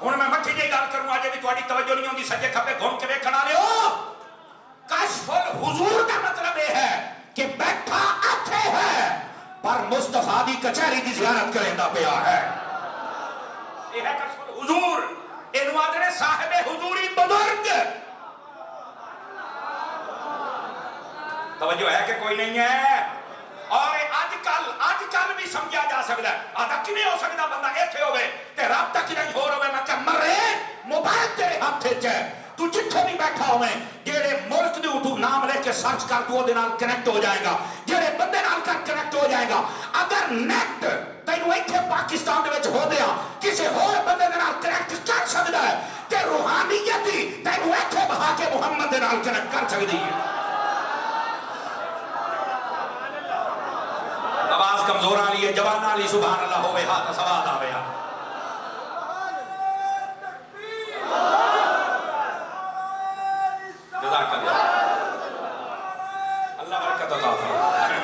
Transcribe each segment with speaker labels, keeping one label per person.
Speaker 1: ہوں میں مٹھی جی گل کروں اجے بھی تہاڈی توجہ نہیں ہوندی سجے کھبے گھوم کے ویکھن والےو کشف الحضور کا مطلب یہ ہے کہ بیٹھا اتھے ہے پر مصطفیٰ دی کچہری دی زیارت کریندا پیا ہے یہ ہے کشف الحضور اینو آدھے صاحب حضوری بزرگ توجہ ہے کہ کوئی نہیں ہے اور آج کل بھی سمجھا جا سکتا ہے آدھا کیویں ہو سکتا بندہ ایتھے ہوئے تے رابطہ کی نہیں ہو رہے میں کہ مرے موبائل تیرے ہاتھ وچ ہے تو جتھے بھی بیٹھا ہوئے جیڑے ملک دے تو نام لے کے سرچ کر تو دے نال کنیکٹ ہو جائے گا جیڑے بندے نال کنیکٹ ہو جائے گا اگر نیٹ تینوں ایتھے پاکستان دے وچ ہو دیا کسی ہور بندے دے نال کنیکٹ کر سکدا ہے تے روحانیت ہی تینوں ایتھے بہا کے محمد دے نال کنیکٹ کر سکدی ہے آواز کمزور آلی ہے جوان آلی سبحان اللہ ہوئے ہاتھ سواد آوے جزاک اللہ اللہ برکت عطا فرمائے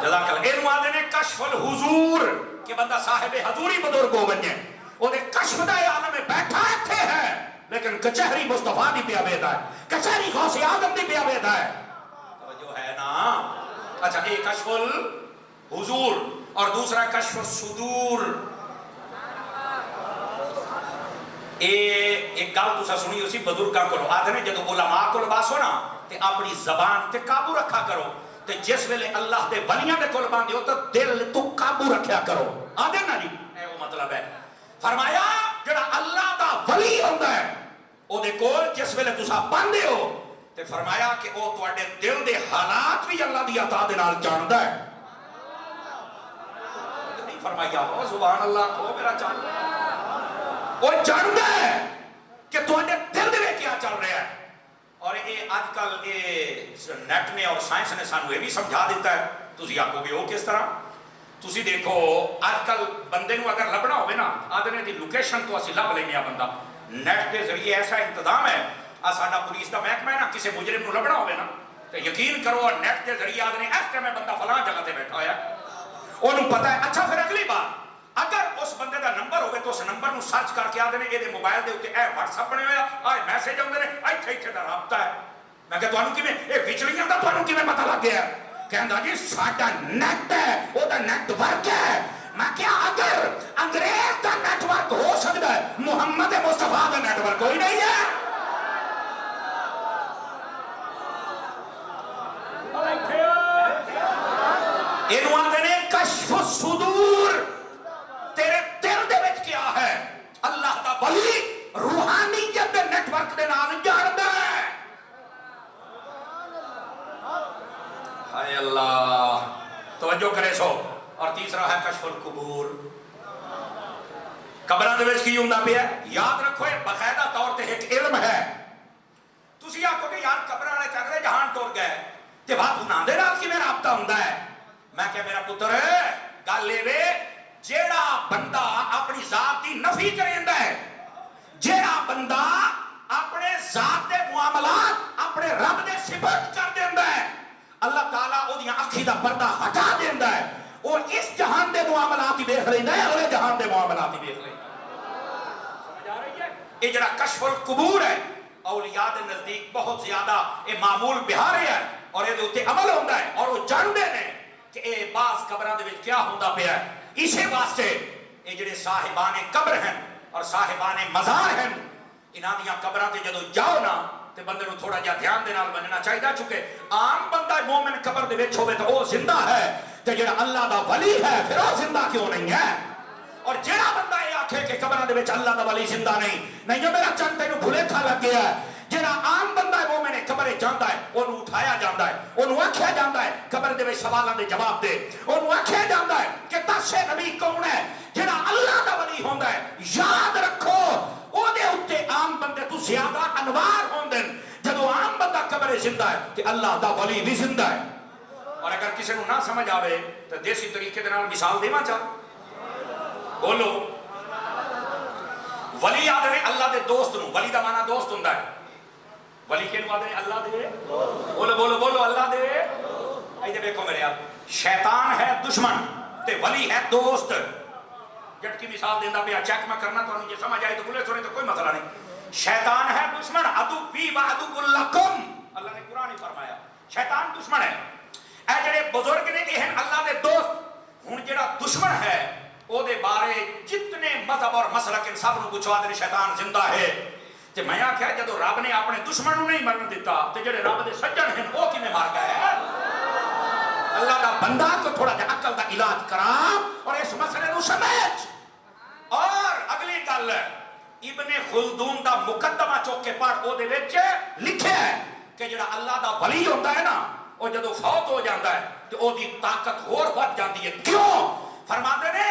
Speaker 1: جزاک اللہ اینو آدھے نے کشف الحضور کہ بندہ صاحب حضوری بزرگ ہو بنجے وہ دے کشف دا عالم میں بیٹھا تھے ہے لیکن کچہری مصطفیٰ دی پیا بیدا ہے کچہری غوث اعظم دی پیا بیدا ہے توجہ ہے نا اچھا ایک کشف الحضور اور دوسرا کشف الصدور ایک گل تسا سنی اسی بزرگاں کو آدھے نے جدو علماء کو لباس ہو نا تے اپنی زبان تے قابو رکھا کرو تے جس ویلے اللہ دے ولیاں دے کول باندھے ہو تو دل تو قابو رکھیا کرو آدھے نا جی اے وہ مطلب ہے فرمایا جڑا اللہ دا ولی ہوندا ہے او دے کول جس ویلے تسا باندھے ہو تے فرمایا کہ او تواڈے دل دے حالات بھی اللہ دی عطا دے نال جاندا ہے نہیں فرمایا او سبحان اللہ کو میرا چل وہ جانتا ہے کہ تواڈے دل دے کیا چل رہا ہے اور یہ آج کل نیٹ نے اور سائنس نے سانو یہ بھی سمجھا دیتا ہے تسی آکھو گے وہ کس طرح تسی دیکھو آج کل بندے نو اگر لبنا ہوئے نا آدھنے دی لوکیشن تو اسی لب لینے بندہ نیٹ کے ذریعے ایسا انتظام ہے ساڈا پولیس دا محکمہ ہے نا کسی مجرم نو لبنا ہوئے نا تو یقین کرو نیٹ کے ذریعے آدھنے ایس ٹائم بندہ فلاں جگہ تے بیٹھا ہے انہوں پتہ ہے اچھا پھر اگلی بات اگر اس بندے دا نمبر ہوئے تو اس نمبر نو سرچ کر کے آدھے نے یہ موبائل دے ہوتے اے واٹس اپ بنے ہویا آئے میسیج ہوندے نے ایتھے دا رابطہ ہے میں کہ تانوں کیویں اے وچلیاں دا تانوں کیویں پتہ لگ گیا کہندا جی ساڈا نیٹ ہے او دا نیٹ ورک ہے میں کہ اگر انگریز دا نیٹ ورک ہو سکدا ہے محمد مصطفیٰ دا نیٹ ورک کوئی نہیں ہے اینو آندے نے کشف الصدور تیرے دل دے وچ کیا ہے اللہ دا ولی روحانیت دے نیٹ ورک دے نال جاندا ہے ہائے اللہ توجہ کرے سو اور تیسرا ہے کشف القبور قبراں دے وچ کی ہوندا پیا یاد رکھو یہ باقاعدہ طور تے ایک علم ہے تسی آکھو کہ یار قبراں والے چکرے جہان ٹر گئے تے بات انہاں دے نال کیویں رابطہ ہوندا ہے میں کہ میرا پتر گل اے جیڑا بندہ اپنی ذات دی نفی کریندا ہے جیڑا بندہ اپنے ذات دے معاملات اپنے رب دے صفت کر دیندا ہے اللہ تعالیٰ او دیاں اکھی دا پردہ ہٹا دیندا ہے وہ اس جہان دے معاملات ہی دیکھ لیندا ہے اگلے جہان دے معاملات ہی دیکھ لیندا ہے سمجھ آ رہی ہے یہ جڑا کشف القبور ہے اولیاء دے نزدیک بہت زیادہ یہ معمول بہارے ہے اور یہ اوتے عمل ہوندا ہے اور وہ جاندے نے کہ اے بعض قبراں دے وچ کیا ہوندا پیا ہے اسی واسطے یہ جڑے صاحبان قبر ہیں اور صاحبان مزار ہیں انہاں دیاں قبراں تے جدوں جاؤ نا تے بندے نو تھوڑا جہا دھیان دے نال بننا چاہیے چونکہ عام بندہ مومن قبر دے وچ ہوے تے او زندہ ہے تے جڑا اللہ دا ولی ہے پھر او زندہ کیوں نہیں ہے اور جڑا بندہ یہ آکھے کہ قبراں دے وچ اللہ دا ولی زندہ نہیں جو میرا چند تینوں بھلیکھا لگ گیا ہے جڑا عام بندہ ہے مومن قبر جاندا ہے اونوں اٹھایا جاندا ہے اونوں آکھیا جاندا ہے قبر دے وچ سوالاں دے جواب دے اونوں آکھیا جاندا ہے کہ دس نبی کون ہے جڑا اللہ دا ولی ہوندا ہے یاد رکھو او دے اوتے عام بندے تو زیادہ انوار ہوندے جدوں عام بندہ قبر زندہ ہے تے اللہ دا ولی بھی زندہ ہے اور اگر کسی نو نہ سمجھ آوے تے دیسی طریقے دے نال مثال دیواں چا بولو ولی آدھے اللہ دے دوست نو ولی دا معنی دوست ہوندا ہے ولی کے نو آدھے اللہ دے بولو بولو بولو اللہ دے ایدے دیکھو میرے آپ شیطان ہے دشمن تے ولی ہے دوست. جٹ کی مثال دینا پیا چیک میں کرنا تو یہ سمجھ آئی تو بولے سونے تو کوئی مسئلہ نہیں. شیطان ہے دشمن, عدو بی و عدو لکم, اللہ نے قرآن ہی فرمایا شیطان دشمن ہے. اے جڑے بزرگ نے یہ ہیں اللہ دے دوست. ہن جڑا دشمن ہے او دے بارے جتنے مذہب اور مسلک ان سب نو پوچھوا دے شیطان زندہ ہے. تے میں آکھیا جدو رب نے اپنے دشمن نو نہیں مرن دیتا تے جڑے رب دے سجن ہیں او کیویں مار گئے؟ اللہ دا بندہ کو تھوڑا جہا عقل دا علاج کرا اور اس مسئلے نو سمجھ. اور اگلی گل ابن خلدون دا مقدمہ چوک کے پڑھ او دے وچ لکھیا ہے کہ جڑا اللہ دا ولی ہوندا ہے نا او جدو فوت ہو جاندا ہے تے او دی طاقت ہور ود جاندی ہے. کیوں؟ فرماندے نے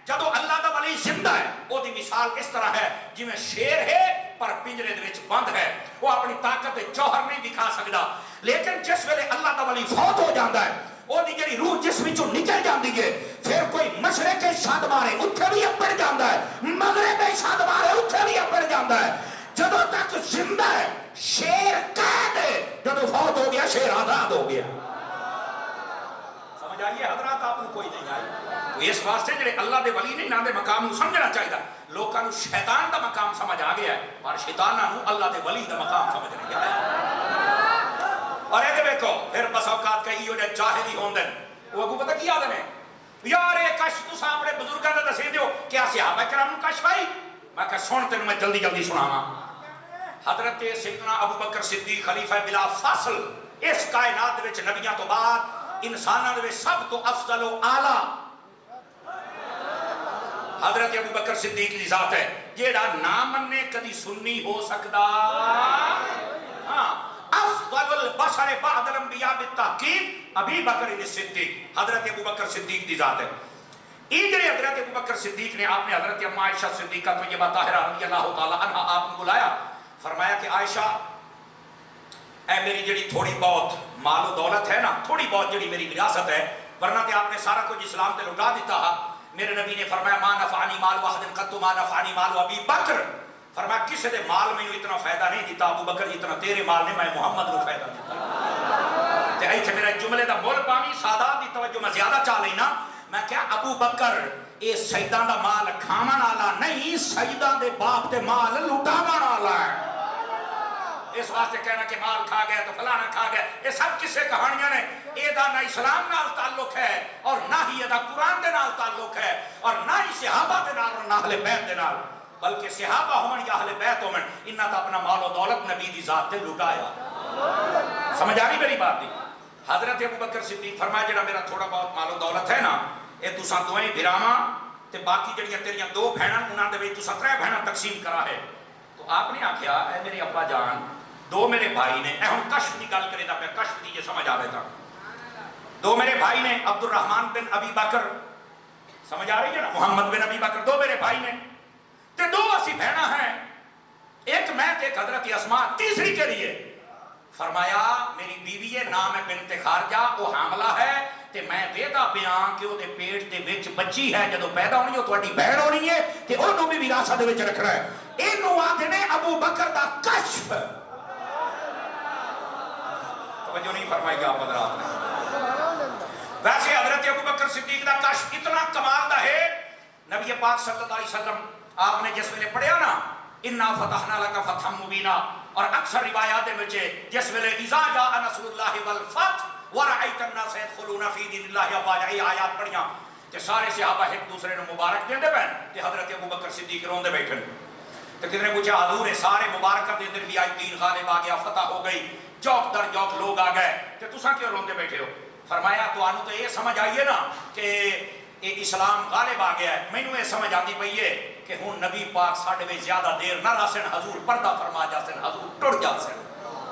Speaker 1: جدو اللہ دا ولی زندہ ہے او دی مثال اس طرح ہے جویں شیر ہے پر پنجرے دے وچ بند ہے, وہ اپنی طاقت جوہر نہیں دکھا سکدا. لیکن جس ویلے اللہ دا ولی فوت ہو جاندا ہے او دی جڑی روح جس وچوں نکل جاندی ہے پھر کوئی مشرق کے چھت مارے اوتھے بھی اپڑ جاندا ہے, مغرب کے چھت مارے اوتھے بھی اپڑ جاندا ہے. جدو تک زندہ ہے شیر قید ہے, جدو فوت ہو گیا شیر آزاد ہو گیا. سمجھ آئیے حضرات؟ آپ کو کوئی نہیں آئی. تو اس واسطے جڑے اللہ دے ولی نے انہاں دے مقام نو سمجھنا چاہیے. لوکاں نو شیطان دا مقام سمجھ آ گیا ہے پر شیطاناں نو اللہ دے ولی دا مقام سمجھ نہیں آیا. اور ایک دیکھو پھر بس اوقات کئی ہو جائے جاہلی ہوندن وہ اگو پتہ کی آدھن ہے یار ایک کشف تو اپنے بزرگاں دا دسے دیو کیا صحابہ کرام کشف آئی. میں کہا سن تینوں میں جلدی جلدی سناواں. حضرت سیدنا ابو بکر صدیق خلیفہ بلا فاصل اس کائنات دے وچ نبیاں تو بعد انساناں دے وچ سب تو افضل و اعلی حضرت ابو بکر صدیق دی ذات ہے جیڑا نہ مننے کدی سنی ہو سکدا. ہاں افضل البشر بعد الانبیاء بالتحقیق ابی بکر صدیق, حضرت ابو بکر صدیق دی ذات ہے. ادھر حضرت ابو بکر صدیق نے آپ نے حضرت اما عائشہ صدیقہ طیبہ طاہرہ رضی اللہ تعالی عنہا آپ کو بلایا, فرمایا کہ عائشہ اے میری جڑی تھوڑی بہت مال و دولت ہے نا, تھوڑی بہت جڑی میری وراثت ہے, ورنہ کہ آپ نے سارا کچھ اسلام تے لٹا دیتا ہے. میرے نبی نے فرمایا ما نفعنی مال واحد قط ما نفعنی مال ابی بکر, فرمایا کسی دے مال میں اتنا فائدہ نہیں دیتا ابو بکر جتنا تیرے مال نے میں محمد کو فائدہ دیتا. تے ایتھے میرا جملے دا مول پانی سادات دی توجہ میں زیادہ چاہ لینا. میں کیا ابو بکر اے سیداں دا مال کھاون والا نہیں, سیداں دے باپ تے مال لٹاون والا ہے. اس واسطے کہنا کہ مال کھا گیا تو فلانا کھا گیا یہ سب کسے کہانیاں نے. اے دا نہ اسلام نال تعلق ہے اور نہ ہی دا قرآن دے نال تعلق ہے اور نہ ہی صحابہ دے نال اور نہ اہل بیت دے نال, بلکہ صحابہ ہون یا اہل بیت ہون انہاں دا اپنا مال و دولت نبی دی ذات تے لٹایا. سمجھ آ رہی میری بات دی؟ حضرت ابو بکر صدیق فرمایا جڑا میرا تھوڑا بہت مال و دولت ہے نا اے تساں دوئیں بھراواں تے باقی جڑیاں تیریاں دو بہناں انہاں دے وچ تساں ترے بہناں تقسیم کرا ہے. تو آپ نے آکھیا اے میرے ابا جان دو میرے بھائی نے, اے ہن کشف دی گل کرے دا پیا کشف دی یہ سمجھ آوے تا. دو میرے بھائی نے عبد الرحمن بن ابی بکر, سمجھ آ رہی ہے نا, محمد بن ابی بکر دو میرے بھائی نے تے دو اسی بہناں ہیں, ایک میں تے ایک حضرت اسماء, تیسری کے لیے فرمایا میری بیوی ہے نام ہے بنت خارجہ, وہ حاملہ ہے تے میں ویدا پیاں کہ وہ دے پیٹ دے وچ بچی ہے, جدو پیدا ہونی ہے تہاڈی بہن ہونی ہے تے اونوں بھی وراثت دے وچ رکھنا ہے. اینوں آندے نے ابو بکر دا کشف. توجہ نہیں فرمائی آپ حضرات نے. ویسے حضرت ابو بکر صدیق دا کشف اتنا کمال دا ہے, نبی پاک صلی اللہ علیہ وسلم آپ نے جس ویلے پڑھیا نا انا فتحنا لک فتحا مبینا, اور اکثر روایات میں جس ویلے اذا جاء نصر اللہ والفتح ورأیت الناس يدخلون فی دین اللہ افواجا, یہ آیات پڑھیاں تے سارے صحابہ ایک دوسرے نے مبارک دیندے پئے تے حضرت ابو بکر صدیق روندے بیٹھے. تے کسی نے پوچھا حضور سارے مبارکاں دے اندر بھی آج دین غالب آ گیا, فتح ہو گئی, جوک در جوک لوگ آ گئے, تے تساں کیوں روندے بیٹھے ہو؟ فرمایا تانوں تو یہ سمجھ آئیے نا کہ یہ اسلام غالب آ گیا ہے, مینوں یہ سمجھ آتی پئی ہے کہ ہن نبی پاک ساڈے وچ زیادہ دیر نہ رہسن, حضور پردہ فرما جاسن, حضور ٹر جاسن.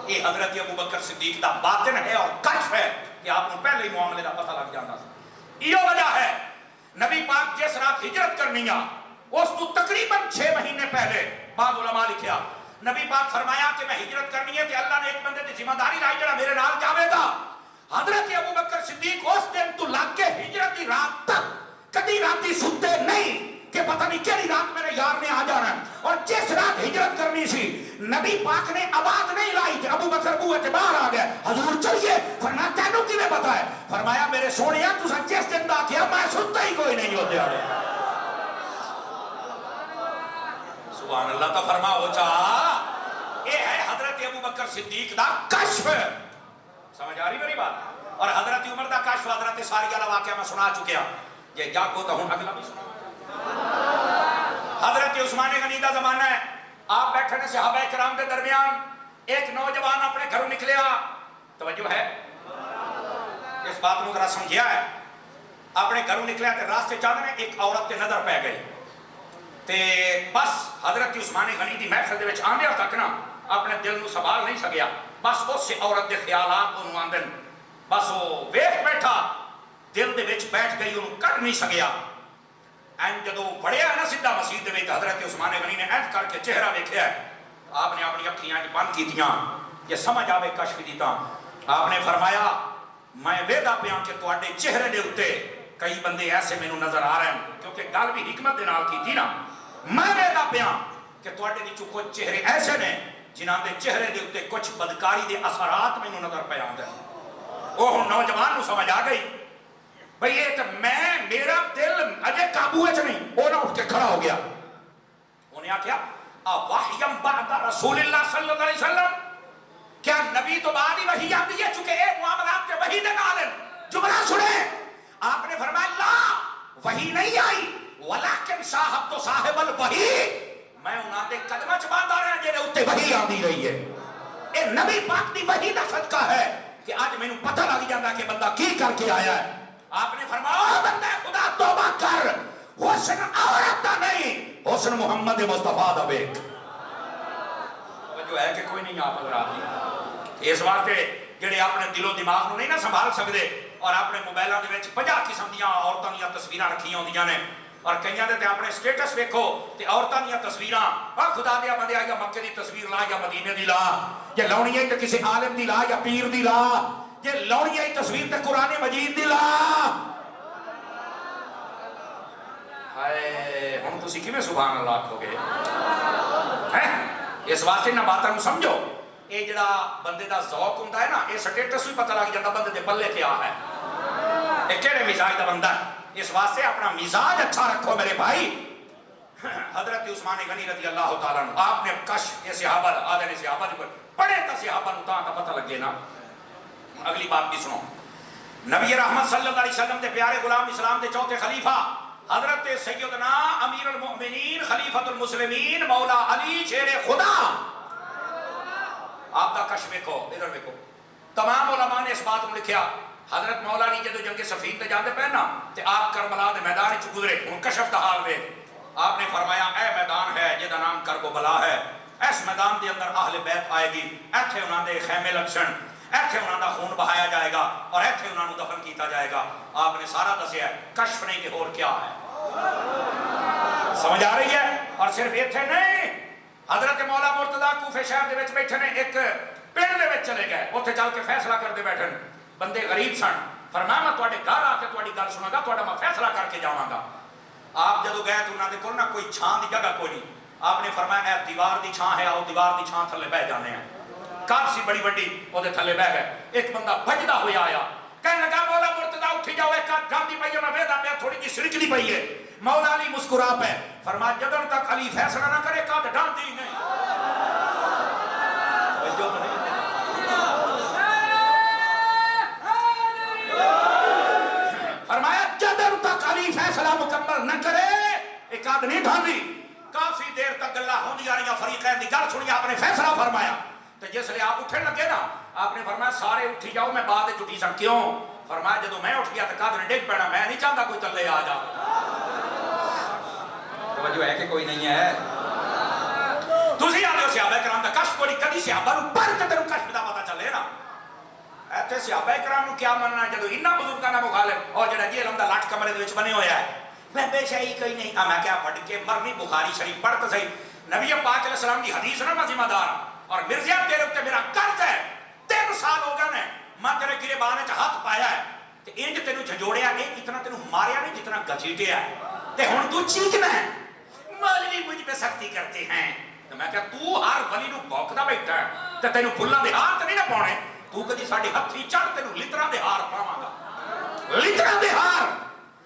Speaker 1: یہ حضرت ابو بکر صدیق دا باطن ہے اور کشف ہے کہ آپ کو پہلے ہی معاملے دا پتہ لگ جاتا سی. یہ وجہ ہے نبی پاک جس رات ہجرت کرنی ہے اس تو تقریباً 6 مہینے پہلے بعض علماء لکھیا نبی پاک فرمایا کہ میں ہجرت کرنی ہے تے اللہ نے ایک بندے دی ذمہ داری لائی جڑا میرے نال جاوے گا. حضرت ابو بکر صدیق اس دن تو لگ کے ہجرت کی رات تک کدی راتی ستے نہیں کہ پتہ نہیں کیڑی رات میرے یار نے آ جانا ہے, اور جس جس رات ہجرت کرنی سی نبی پاک نے آواز نہیں لائی تھی، ابو بکر بوئے سے باہر آ گیا، حضور چلیے، فرمایا تینوں کی میں بتائے، فرمایا میرے سونیا تو جس دن دا کیا میں سنتا ہی کوئی نہیں ہوتے آڑے۔ سبحان اللہ، تو فرما ہو چاہا یہ ہے حضرت ابو بکر صدیق دا کشف۔ سمجھ آ رہی میری بات؟ اور حضرت عمر دا کشف حضرت ساریہ والا واقعہ میں سنا چکیا، یہ جاگو تو ہوں اگلا بھی سنا۔ حضرت عثمان غنی دا زمانہ ہے، آپ بیٹھے نے صحابہ کرام کے درمیان، ایک نوجوان اپنے گھروں نکلیا، توجہ ہے اس بات میں ذرا سمجھیا ہے، اپنے گھروں نکلیا تے راستے چاہنے میں ایک عورت تے نظر پہ گئی تے بس حضرت عثمان غنی دی محفل دے وچ آندے تک نا اپنے دل نو سنبھال نہیں سکیا، بس اس سے عورت دے خیالات انہوں آندن، بس وہ ویکھ بیٹھا دل دے وچ بیٹھ گئی، انہوں کٹ نہیں سکیا۔ این جدو بڑھیا نا سیدھا مسجد دے وچ حضرت عثمان غنی نے اینج کر کے چہرہ ویکھیا ہے، آپ نے اپنی اکھیاں بند کیتیاں یہ سمجھ آوے کشف دیتا، آپ نے فرمایا میں ویدا پیاں کہ تواڈے چہرے دے اتے کئی بندے ایسے میں نظر آ رہے ہیں، کیونکہ گل بھی حکمت دے نال کی تھی نا، میں ویدا پیاں کہ تواڈے وچوں کچھ چہرے ایسے نے جنہاں دے چہرے دے اتے کچھ بدکاری دے اثرات میں نظر پہ آندے۔ وہ نوجوان نو سمجھ آ گئی بھئی یہ تو میں میرا دل اجے قابو ہے نہیں، وہ نہ اٹھ کے کھڑا ہو گیا، انہیں کیا وحیم بعد رسول اللہ صلی اللہ علیہ وسلم، کیا نبی تو بعد ہی وحی آتی ہے چونکہ ایک معاملات کے وحی دے نالن جملہ سنے، آپ نے فرمایا لا وحی نہیں آئی ولیکن صاحب تو صاحب الوحی، میں انہاں دے قدمہ چباندہ رہے ہیں جنہیں اتے وحی آتی رہی ہے، اے نبی پاک دی وحی دا صدقہ ہے کہ آج میں نے پتہ لگ جاندہ کہ بندہ کی کر کے آیا ہے۔ آپ نے فرمایا بندہ خدا توبہ کر، حسن عورت دا نہیں حسن محمد مصطفیٰ دا بیک، جو ہے کہ کوئی نہیں آپ اگر آتی اس واسطے جڑے اپنے دل و دماغ نو نہیں نہ سنبھال سکتے اور اپنے موبائلوں کے وچ 50 قسم دیاں عورتاں دیاں تصویراں رکھیاں ہوندیاں نے اور کئیاں دے تے اپنے سٹیٹس ویکھو تے عورتاں دیاں تصویراں اور خدا دیا بندے یا مکے دی تصویر لا یا مدینے دی لا یا لونی ہے تے کسی عالم دی لا یا پیر دی لا یہ لونی ہے تصویر تے قرآن مجید دی لا، ہائے ہن تسی کیویں سبحان اللہ آکھو گے؟ اس واسطے نہ باتاں نو سمجھو، یہ جڑا بندے دا ذوق ہوندا ہے نا یہ سٹیٹس بھی پتہ لگ جاتا بندے دے پلے کیا ہے، یہ کہڑے مزاج دا بندہ ہے، اس واسطے اپنا مزاج اچھا رکھو میرے بھائی۔ حضرت عثمان غنی رضی اللہ تعالیٰ عنہ آپ نے کشف یہ صحابہ آدھے نے صحابہ پر پڑھے تا صحابہ نو تا پتہ لگے نا۔ اگلی بات بھی سنو، نبی رحمت صلی اللہ علیہ وسلم دے پیارے غلام اسلام دے چوتھے خلیفہ حضرت سیدنا امیر المؤمنین خلیفۃ المسلمین مولا علی شیر خدا، آپ دا کشف دیکھو ادھر دیکھو، تمام علماء نے اس بات کو لکھیا حضرت مولا علی جدو جنگ صفین تے جاندے پے نا تے آپ کربلا دے میدان وچ گزرے، ہن کشف دا حال ویکھ، آپ نے فرمایا اے میدان ہے جدا نام کربلا ہے، اس میدان دے اندر اہل بیت آئے گی، ایتھے انہاں دے خیمے لگسن، ایتھے انہاں دا خون بہایا جائے گا اور ایتھے انہاں نو دفن کیتا جائے گا، آپ نے سارا دسیا ہے، کشف نہیں کہ اور کیا ہے، سمجھ آ رہی ہے؟ اور صرف ایتھے نہیں، حضرت مولا مرتضیٰ کوفے شہر دے وچ بیٹھے نے ایک پنڈ دے وچ چلے گئے، اوتھے چل کے فیصلہ کرتے بیٹھن، بندے غریب سن، فرمایا میں تواڈے گھر آ کے تواڈی گل سنا گا، تواڈا میں فیصلہ کر کے جاواں گا۔ آپ جدو گئے تو انہاں دے کول نہ کوئی چھان دی جگہ کوئی نہیں، آپ نے فرمایا اے دیوار دی چھان ہے، آؤ دیوار دی چھان تھلے بیٹھ جانے ہیں، کار سی بڑی بڑی وہ دے تھلے بیٹھ گئے، ایک بندہ بھجدا ہویا آیا، کہنے لگا مولا مرتضیٰ اٹھی جاؤ، ایک آدھ گاندھی پئی ہے، میں ویدا پیا تھوڑی جی سرکلی پئی ہے، مولا علی مسکرا پہ فرمایا جدن تک علی فیصلہ نہ کرے کاد ڈانٹی نہیں، فرمایا جدن تک علی فیصلہ مکمل نہ کرے ایک آدھ نہیں ڈھاندی، کافی دیر تک گلہ ہوندی آ رہی فریقین دی گل سنی، آپ نے فیصلہ فرمایا، تو جس لئے آپ اٹھنے لگے نا آپ نے فرمایا سارے اٹھی جاؤ، میں بعد جٹی سن، کیوں؟ فرمایا جدو میں اٹھ گیا تو قادر نے ڈیگ پینا، میں نہیں چاہتا کوئی تلے آ جا، توجہ ہے کہ کوئی نہیں ہے؟ تسی آنے ہو صحابہ کرام دا کشف کوئی کدی صحابہ نو پر تے تینوں کشف دا پتہ چلے نا، ایتھے صحابہ کرام نو کیا مننا ہے جدو انہاں بزرگاں دا مخالف اور جڑا جیل دا لٹ کمرے دے وچ بنے ہویا ہے، میں بے شاہی کوئی نہیں، میں کیا پڑھ کے مرنی بخاری شریف پڑھ تو صحیح، نبی پاک علیہ السلام دی حدیث نا میں ذمہ دار اور مرزا تیرے اوپر میرا قرض ہے، 3 سال ہو گئے نے میں تیرے گریبان وچ ہاتھ پایا ہے تے انج تینوں جھجوڑیا نہیں، اتنا تینوں ماریا نہیں جتنا گھسیٹیا ہے تے ہن تو چیخنا ہے، مولوی مجھ پہ سختی کرتے ہیں، ਤੇ ਮੈਂ ਕਿਹਾ ਤੂੰ ਹਰ ਵਲੀ ਨੂੰ ਭੌਂਕਦਾ ਬੈਠਾ ਤੇ ਤੈਨੂੰ ਫੁੱਲਾਂ ਦੇ ਹਾਰ ਤੇ ਨਹੀਂ ਨਾ ਪਾਉਣੇ, ਤੂੰ ਕਦੀ ਸਾਡੇ ਹੱਥੀ ਚੜ ਤੈਨੂੰ ਲਿੱਤਰਾਂ ਦੇ ਹਾਰ ਪਾਵਾਂਗਾ। ਲਿੱਤਰਾਂ ਦੇ ਹਾਰ।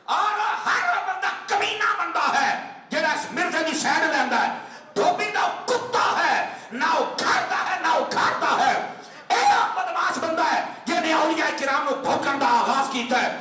Speaker 1: ਔਰ ਹਰ ਬੰਦਾ ਕਮੀਨਾ ਬੰਦਾ ਹੈ ਜਿਹੜਾ ਇਸ ਮਿਰਜ਼ੇ ਦੀ ਸੈਡ ਲੈਂਦਾ ਹੈ। ਧੋਬੀ ਦਾ ਕੁੱਤਾ ਹੈ, ਨਾ ਉਖਾੜਦਾ ਹੈ ਨਾ ਉਖਾੜਦਾ ਹੈ। ਇਹ ਬਦਮਾਸ਼ ਬੰਦਾ ਹੈ ਜਿਹਨੇ ਔਲੀਆ ਕਿਰਾਮ ਨੂੰ ਭੌਂਕਣ ਦਾ ਆਗਾਜ਼ ਕੀਤਾ ਹੈ।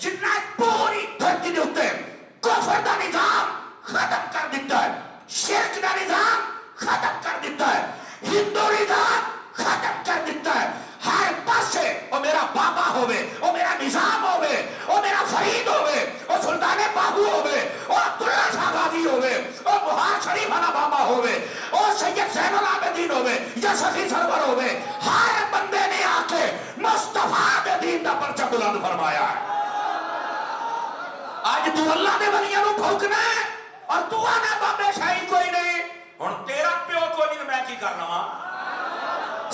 Speaker 1: ਜਿੰਨਾ ਪੂਰੀ ਧਰਤੀ ਦੇ ਉੱਤੇ ਕੁਫਰ ਦਾ ਨਿਜ਼ਾਮ ਖਤਮ ਕਰ ਦਿੱਤਾ ਹੈ, ਸ਼ਿਰਕ ਦਾ ਨਿਜ਼ਾਮ ਖਤਮ ਕਰ ਦਿੱਤਾ ਹੈ, ਹਿੰਦੂ ਨਿਜ਼ਾਮ ਖਤਮ ਕਰ ਦਿੱਤਾ ਹੈ। ہر پاسے وہ میرا بابا ہوئے، وہ میرا نظام ہوئے، وہ میرا فرید ہوئے، وہ سلطان بابو ہوئے، وہ عبداللہ شاہ غازی ہوئے، وہ بہار شریف والا بابا ہوئے، وہ سید زین العابدین ہوئے یا سخی سرور ہوئے، ہر بندے نے آ کے مصطفیٰ دے دین دا پرچہ بلند فرمایا ہے۔ آج تو اللہ دے ولیاں نو بھوکنا ہے اور تو آنا بابے شاہی کوئی نہیں، اور تیرا پیو کوئی نہیں، میں کی کرنا ماں؟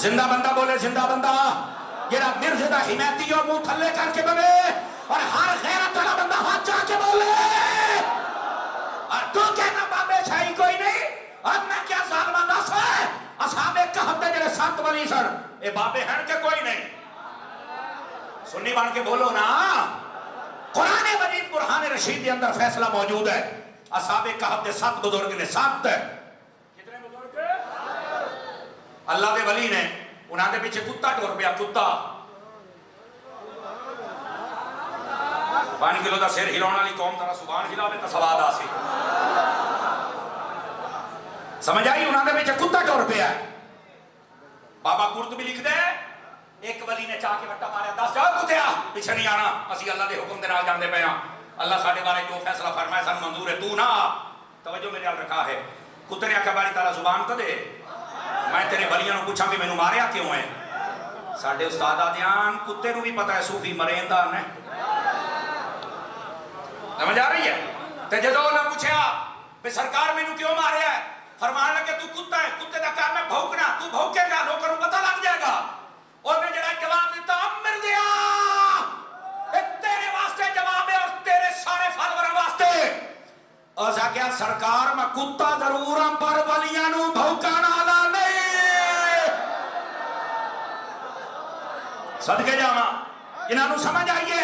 Speaker 1: زندہ بندہ بولے زندہ بندہ، جیڑا مرزے دا حمایتی اور منہ تھلے کر کے بنے، اور ہر غیرت والا بندہ ہاتھ جا کے بولے، اور تو کہنا بابے شاہی کوئی نہیں، اور میں کیا ظالمان دس ہے اصحاب کہف دے جڑے سات ولی سن، اے بابے ہیں کہ کوئی نہیں؟ سنی بن کے بولو نا۔ قرآن مجید برہان رشید کے اندر فیصلہ موجود ہے۔ اصحاب کہف دے 7 بزرگ نے، 7 کتنے بزرگ؟ اللہ دے ولی نے انہاں دے پیچھے کتا ٹور پیا، کتا 5 کلو دا سر ہلاؤن والی قوم ترا سبحان ہلاوے تے سواد آسی، سمجھ آئی؟ انہاں دے پیچھے کتا ٹور پیا۔ بابا قرطبی لکھ دے ایک ولی نے چاہ کے وٹا ماریا، 10 جاؤ کتیا پیچھے نہیں آنا، اسی اللہ دے حکم دے نال جاندے پے ہاں، اللہ ساڈے بارے جو فیصلہ فرمائے سن منظور ہے، تو نہ توجہ میرے نال رکھا ہے۔ کتے نے آکھیا باری تعالیٰ زبان تو دے، میں تیرے ولیاں نو پوچھاں کہ مینوں ماریا کیوں ہے؟ ساڈے استاد آدیان کتے نو بھی پتہ ہے صوفی مریندا نے، سمجھ آ رہی ہے؟ تے جدوں انہاں پوچھیا بے سرکار مینوں کیوں ماریا ہے، فرمان لگے تو کتا ہے، کتے دا کام ہے بھونکنا، تو بھونکے گا لوکاں نوں پتہ لگ جائے گا۔ انہوں نے جڑا جواب دیتا امر دیا تیرے واسطے جواب ہے اور تیرے سارے فالوروں واسطے۔ اور کیا سرکار میں کتا ضرور ہوں پر ولیاں نو بھونکن والا نہیں۔ صدقے جاواں انہاں نو سمجھ آئیے؟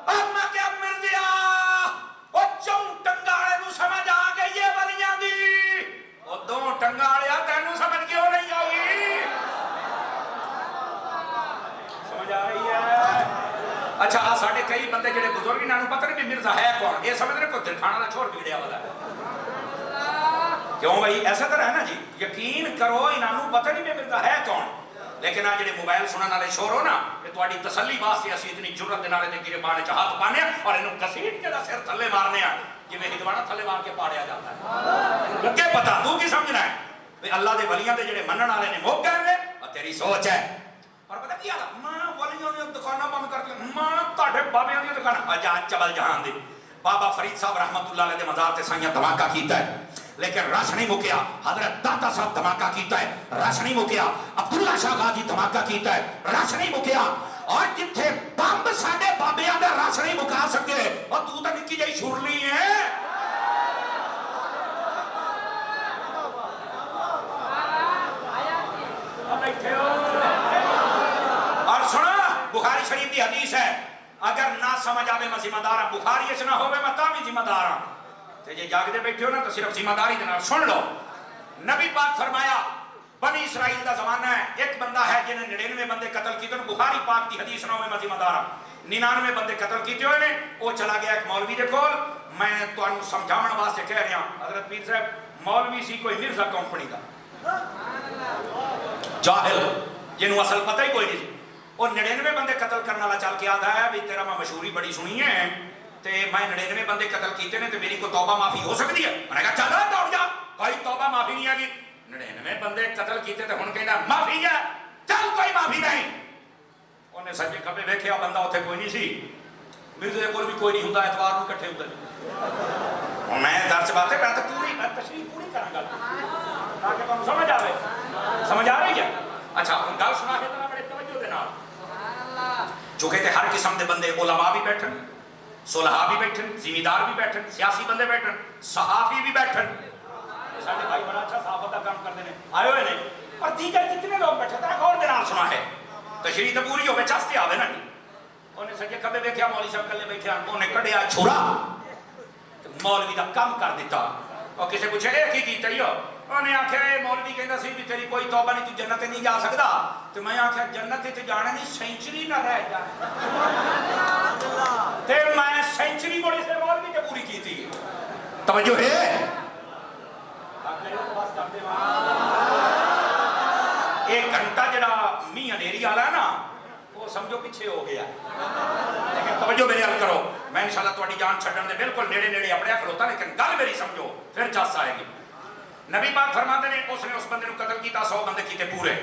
Speaker 1: اب میں کیا امر دیا وہ چوں ٹنگالے نو سمجھ آ گئی ہے ولیاں دی، وہ 2 ٹنگالیا تینوں سمجھ کیوں نہیں آئی؟ آ رہی ہے؟ اچھا آ ساڑھے کئی بندے جڑے بزرگ انہوں پتہ نہیں بھی مرزا ہے کون، یہ سمجھ رہے کو دلکھانا دا چھوڑ بگڑیا والا ہے، کیوں بھائی ایسا طرح ہے نا جی؟ یقین کرو انہوں پتہ نہیں بھی مرزا ہے کون، لیکن آج جڑے موبائل سنن والے شور ہو نا، کہ تہاڈی تسلی واسطے اسی اتنی جرت دے نال دے گربان وچ ہاتھ پانے اور انہوں گھسیٹ کے دا سر تھلے مارنے ہیں، جویں ہدوانا تھلے مار کے پاڑیا جاتا ہے۔ لگے پتہ تو کی سمجھنا ہے کہ اللہ دے ولیاں دے جڑے منن والے نے موک گئے نے اور تیری سوچ ہے۔ اور پتہ کیا ماں ولیاں دی دکاناں بند کر کے ماں تہاڈے بابیاں دی دکاناں آجاد چبل جہان دی۔ بابا فرید صاحب رحمت اللہ علیہ دے مزار تے سائیاں دھماکہ کیتا ہے، لیکن رش نہیں مکیا۔ حضرت داتا صاحب دھماکہ کیتا ہے، رش نہیں مکیا۔ عبداللہ شاہ غازی دھماکہ کیتا ہے، رش نہیں مکیا۔ اور جتھے بمب ساڈے بابیاں دے رش نہیں مکا سکے، اور تو تے نکی جئی شرلی ہے۔ اور سنا بخاری شریف کی حدیث ہے، اگر نہ سمجھ آوے میں ذمہ دار ہوں، بخاری اچ نہ ہوئے میں تاں ذمہ دار ہوں، تے جے جاگ دے بیٹھے ہو نا تو صرف ذمہ داری دے نال سن لو۔ نبی پاک فرمایا بنی اسرائیل دا زمانہ ہے، ایک بندہ ہے جنہیں 99 بندے قتل کیتے ہیں، بخاری پاک کی حدیث نہ ہوئے میں ذمہ دار ہوں، 99 بندے قتل کیتے ہوئے نے۔ وہ چلا گیا ایک مولوی دے کول، میں تانوں سمجھاون واسطے کہہ رہا ہوں، حضرت پیر صاحب مولوی سی کوئی مرزا کمپنی دا جاہل جنہوں اصل پتہ ہی کوئی نہیں، اور 99 بندے قتل کرنے والا چل کے آدھا ہے بھی تیرا میں مشہوری بڑی سنی ہے تے میں 99 بندے قتل کیتے نے تے میری کو توبہ معافی ہو سکتی ہے؟ میں نے کہا چل دوڑ جا، کوئی توبہ معافی نہیں آگی، 99 بندے قتل کیتے تے ہن کہنا معافی ہے، چل کوئی معافی نہیں۔ انہیں سجے کھبے ویکھیا بندہ اتنے کوئی نہیں سی، مرزے کول بھی کوئی نہیں ہوندا، اتوار نوں اکٹھے ہوندے، میں درس باتیں میں تے پوری تشریح پوری کراں گا تاکہ تانوں سمجھ آوے، سمجھ آ رہی ہے؟ اچھا ہن گل سنا کے ذرا بڑے توجہ دے نال، چونکہ تے ہر قسم دے بندے علماء بھی بیٹھن، صلحاء بھی بیٹھن، ذمہ دار بھی بیٹھن، سیاسی بندے بیٹھن، صحافی بھی بیٹھن، سارے بھائی بڑا اچھا صحافت کا کام کرتے ہیں آئے ہوئے نے اور دیگر کتنے لوگ بیٹھے تھے غور دے نال سنا ہے تشریح تو پوری ہوے چستے آوے نا جی انہیں سجے کبے ویکھیا مولوی صاحب کلے بیٹھے ہیں انہیں کڈیا چھڑا مولوی دا کام کر دیتا اور کسی پوچھے اے کی کیتا ہی انہیں آخیا اے مولوی کہندا سی بھی تیری کوئی توبہ نہیں تو جنت نہیں جا سکدا تو میں آخیا جنت تے جانا نہیں سینچری نہ رہ جا تے میں سینچری بڑی سے مولوی تے پوری کی تھی توجہ ہے ایک گھنٹہ جڑا می اندھیری والا ہے نا وہ سمجھو پیچھے ہو گیا لیکن توجہ میرے حل کرو میں انشاءاللہ تہاڈی جان چھڈن دے بالکل نیڑے نیڑے اپنے کھلوتا لیکن گل میری سمجھو پھر چس آئے گی نبی پاک فرماتے ہیں اس نے اس بندے کو قتل کیتا 100 بندے کیتے پورے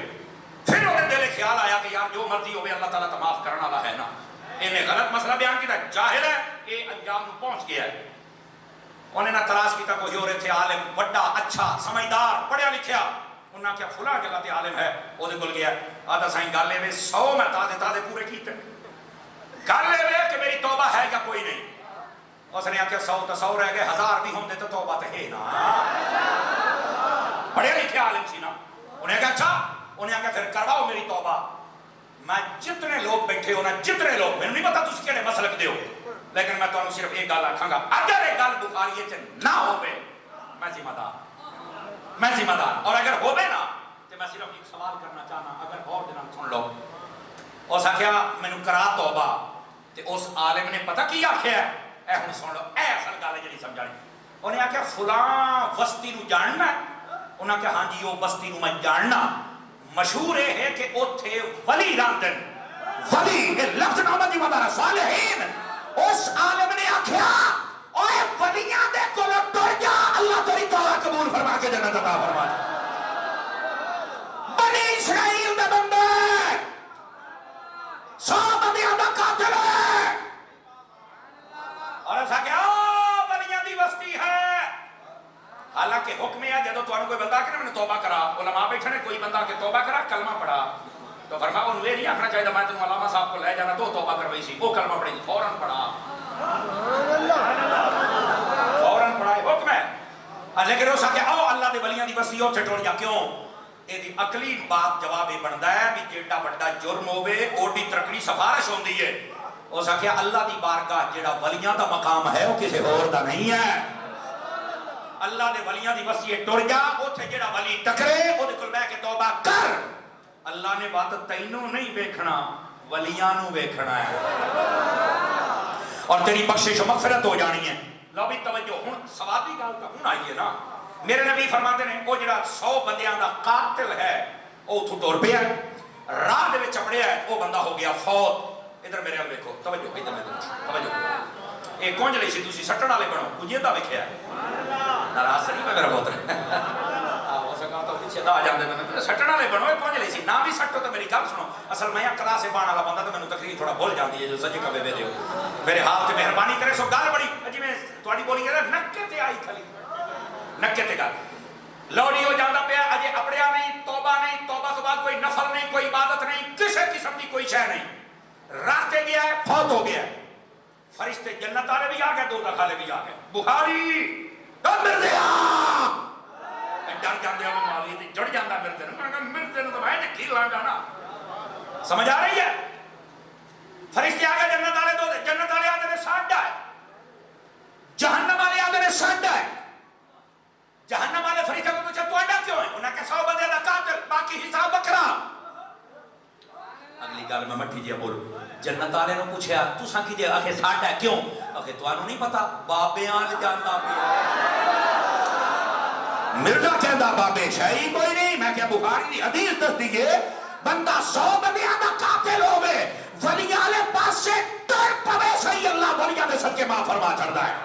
Speaker 1: پھر وہ دل خیال آیا کہ یار جو مرضی ہوئے اللہ تعالیٰ تو معاف کرنے والا ہے نا انہیں غلط مسئلہ بیان کیا جاہل ہے یہ انجام پہنچ گیا ہے انہیں نہ تلاش کیتا کوئی اور تھے عالم بڑا اچھا سمجھدار پڑھیا لکھیا انہاں کیا فلاں جگہ تے عالم ہے وہ دے کول گیا آدھا سائیں گل اے 100 میں تازے پورے کیتے گل اے کہ میری توبہ ہے یا کوئی نہیں اس نے آخیا 100 تو 100 رہ گئے 1000 بھی ہوندے تو توبہ تے ہے نا پڑھیا لکھیا عالم سی نا انہیں کہا اچھا انہیں کہا پھر کرواؤ میری توبہ میں جتنے لوگ بیٹھے ہو نا جتنے لوگ میں نہیں پتا تسی کیڑے مسلک دے ہو لیکن میں تمہیں صرف ایک گل آکھاں گا اگر ایک گل بخاری وچ نہ ہوے میں ذمہ دار اور اگر ہوے نا تو میں صرف ایک سوال کرنا چاہنا اگر غور دے نال سن لو اس آکھیا مینوں کرا توبہ تے اس عالم نے پتہ کی آکھیا اے ہن سن لو اے اصل گل ہے جڑی سمجھانی انہیں آکھیا فلاں بستی نو جاننا انہاں کہا ہاں جی وہ بستی نو میں جاننا مشہور ہے کہ اوتھے ولی راندن ولی یہ لفظ نام دی مدار صالحین اس عالم نے آکھیا اوے ولیاں دے کول ٹر جا اللہ تیری توبہ قبول فرما کے جنت عطا فرما بنی اسرائیل دے بندے 100 بندیاں دا قاتل ہے اور ایسا کیا ولیاں دی بستی ہے حالانکہ حکم ہے جدو تو کوئی بندہ کہ میں توبہ کرا علماء بیٹھے نے کوئی بندہ کہ توبہ کرا کلمہ پڑھا تو فرمایا انہوں نے نہیں آخنا چاہیے میں تمہیں علامہ صاحب کو لے جانا تو توبہ کروائی سی وہ کلمہ پڑھی فوراً پڑھا فوراً پڑھا حکم ہے لیکن اس آگے آؤ اللہ دے ولیاں دی بستی اور چھٹوڑ جا کیوں یہ دی عقلی بات جواب یہ بنتا ہے بھی جیڑا بڑا جرم ہوئے اوڈی ترکڑی سفارش ہوندی ہے اس آگے اللہ دی بارگاہ جیڑا ولیاں دا مقام ہے وہ کسی اور دا نہیں ہے اللہ دے ولیاں دی بستی ٹر جا اوتھے جیڑا ولی ٹکرے او دے کول بیٹھ کے توبہ کر اللہ نے بات تینوں نہیں ویکھنا ولیاں نو ویکھنا ہے اور تیری بخشش و مغفرت ہو جانی ہے لو بھی توجہ ہن سوال دی گل تا ہن آئی ہے نا میرے نبی فرماتے ہیں او جڑا 100 بندیاں دا قاتل ہے او اتھوں ٹر پیا راہ دے وچ چپڑیا ہے او بندہ ہو گیا فوت ادھر میرے ال دیکھو توجہ ادھر میرے توجہ اے کونج لئی سی تسی سٹن والے بنو کجے دا ویکھیا ناراض نہیں میرا پوتر ہو سکا تو پیچھے دا جاندے میں سٹن والے بنو کونج لئی سی نہ بھی سٹو تو میری گل سنو اصل میں کلاس سے بان والا بندہ تو مینوں تقریر تھوڑا بھول جاندی ہے جو سجے کبے دے دیو میرے حال تے مہربانی کرے سو گل بڑی جی میں تواڈی بولی کہدا نکے تے آئی کھلی نکے تے گل لوڑی ہو جاندا پیا اجے اپڑیا نہیں توبہ تو بعد کوئی نفل نہیں کوئی عبادت نہیں کسی قسم کی کوئی شے نہیں راستے گیا ہے فوت ہو گیا ہے فرشتے جنت والے بھی آ گئے دوزخ والے بھی آ گئے بخاری مردے ڈر جاندے ہو مالی تے جڑ جاندا مردے نوں تو میں تے کی لاندا نا سمجھ آ رہی ہے فرشتے آ گئے جنت والے دو جنت والے آندے نے ساڈا ہے جہنم والے آندے نے ساڈا ہے جہنم والے فرشتے کو پوچھا تواڈا کیوں ہے انہاں کہ 100 بندے دا قاتل باقی حساب بکرا اگلی گل میں مٹھی جی بول جنت والے نوں پوچھیا تساں کی جے آکھے ساڈا کیوں آکھے تانوں نہیں پتا بابیاں لے جاندا پیا مرزا کہندا بابے شاہی کوئی نہیں میں کہ بخاری دی حدیث دس دیے بندہ 100 بندیاں دا قاتل ہوے ولیاں والے پاسے ٹر پوے صحیح اللہ ولیاں دے صدقے معاف فرما چھڑدا ہے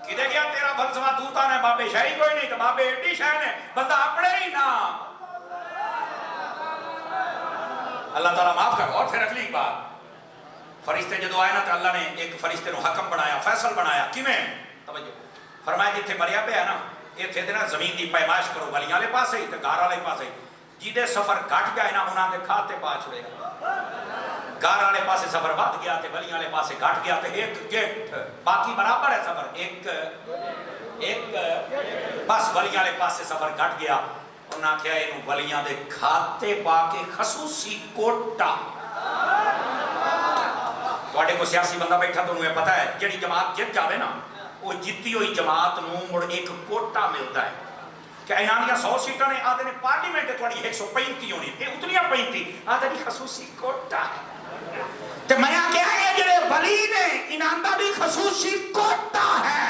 Speaker 1: کدے گیا تیرا فلسفہ دوتا نے بابے شاہی کوئی نہیں تو بابے ایڈی شاہ نے بندہ اپنے ہی نا اللہ تعالیٰ معاف کر اور پھر اگلی بات فرشتے جدو آئے نا تو اللہ نے ایک فرشتے نو حکم بنایا فیصل بنایا کیویں توجہ فرمایا جتھے مریا پیا نا ایتھے تے نا زمین دی پیمائش کرو ولیاں والے پاسے تے گھر والے پاسے جیدے سفر گھٹ گئے نا انہاں دے کھاتے پا چھڑے گھر والے پاسے سفر بڑھ گیا تے ولیاں والے پاسے گھٹ گیا تے ایک گیٹ باقی برابر ہے سفر ایک ایک بس ولیاں والے پاسے سفر کٹ گیا. انہاں آخیا یہ ولیاں دے کھاتے پا کے خصوصی کوٹا. تواڈے کو سیاسی بندہ بیٹھا تو انہیں پتہ ہے جڑی جماعت جت جاوے نا وہ جتی ہوئی جماعت نو مڑ ایک کوٹا ملتا ہے کہ انہاں 100 سیٹاں نے آدھے نے پارلیمنٹ تھوڑی 135 ہونی یہ اتنیاں 35 آدھے دی خصوصی کوٹا ہے. تے میں کہا یہ جڑے ولی نے انہاں دا بھی خصوصی کوٹا ہے.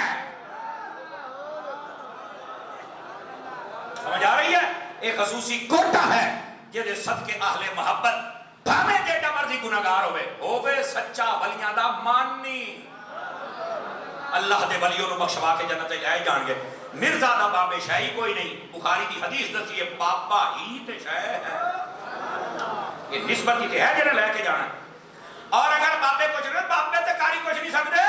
Speaker 1: سمجھ آ رہی ہے؟ ایک خصوصی کوٹا ہے جہدے صدقے اہل محبت بھاویں جیڑا مرضی گناہگار ہوے سچا ولیاں دا مانی اللہ دے ولیوں نو بخشوا کے جنت لے جان گے. مرزا دا بابے شاہی کوئی نہیں. بخاری دی حدیث دسی ہے بابا ہی تے شاہ ہے. یہ نسبت ہی تے ہے جنہیں لے کے جانا. اور اگر بابے کچھ نہیں بابے تے کاری کچھ نہیں سکتے.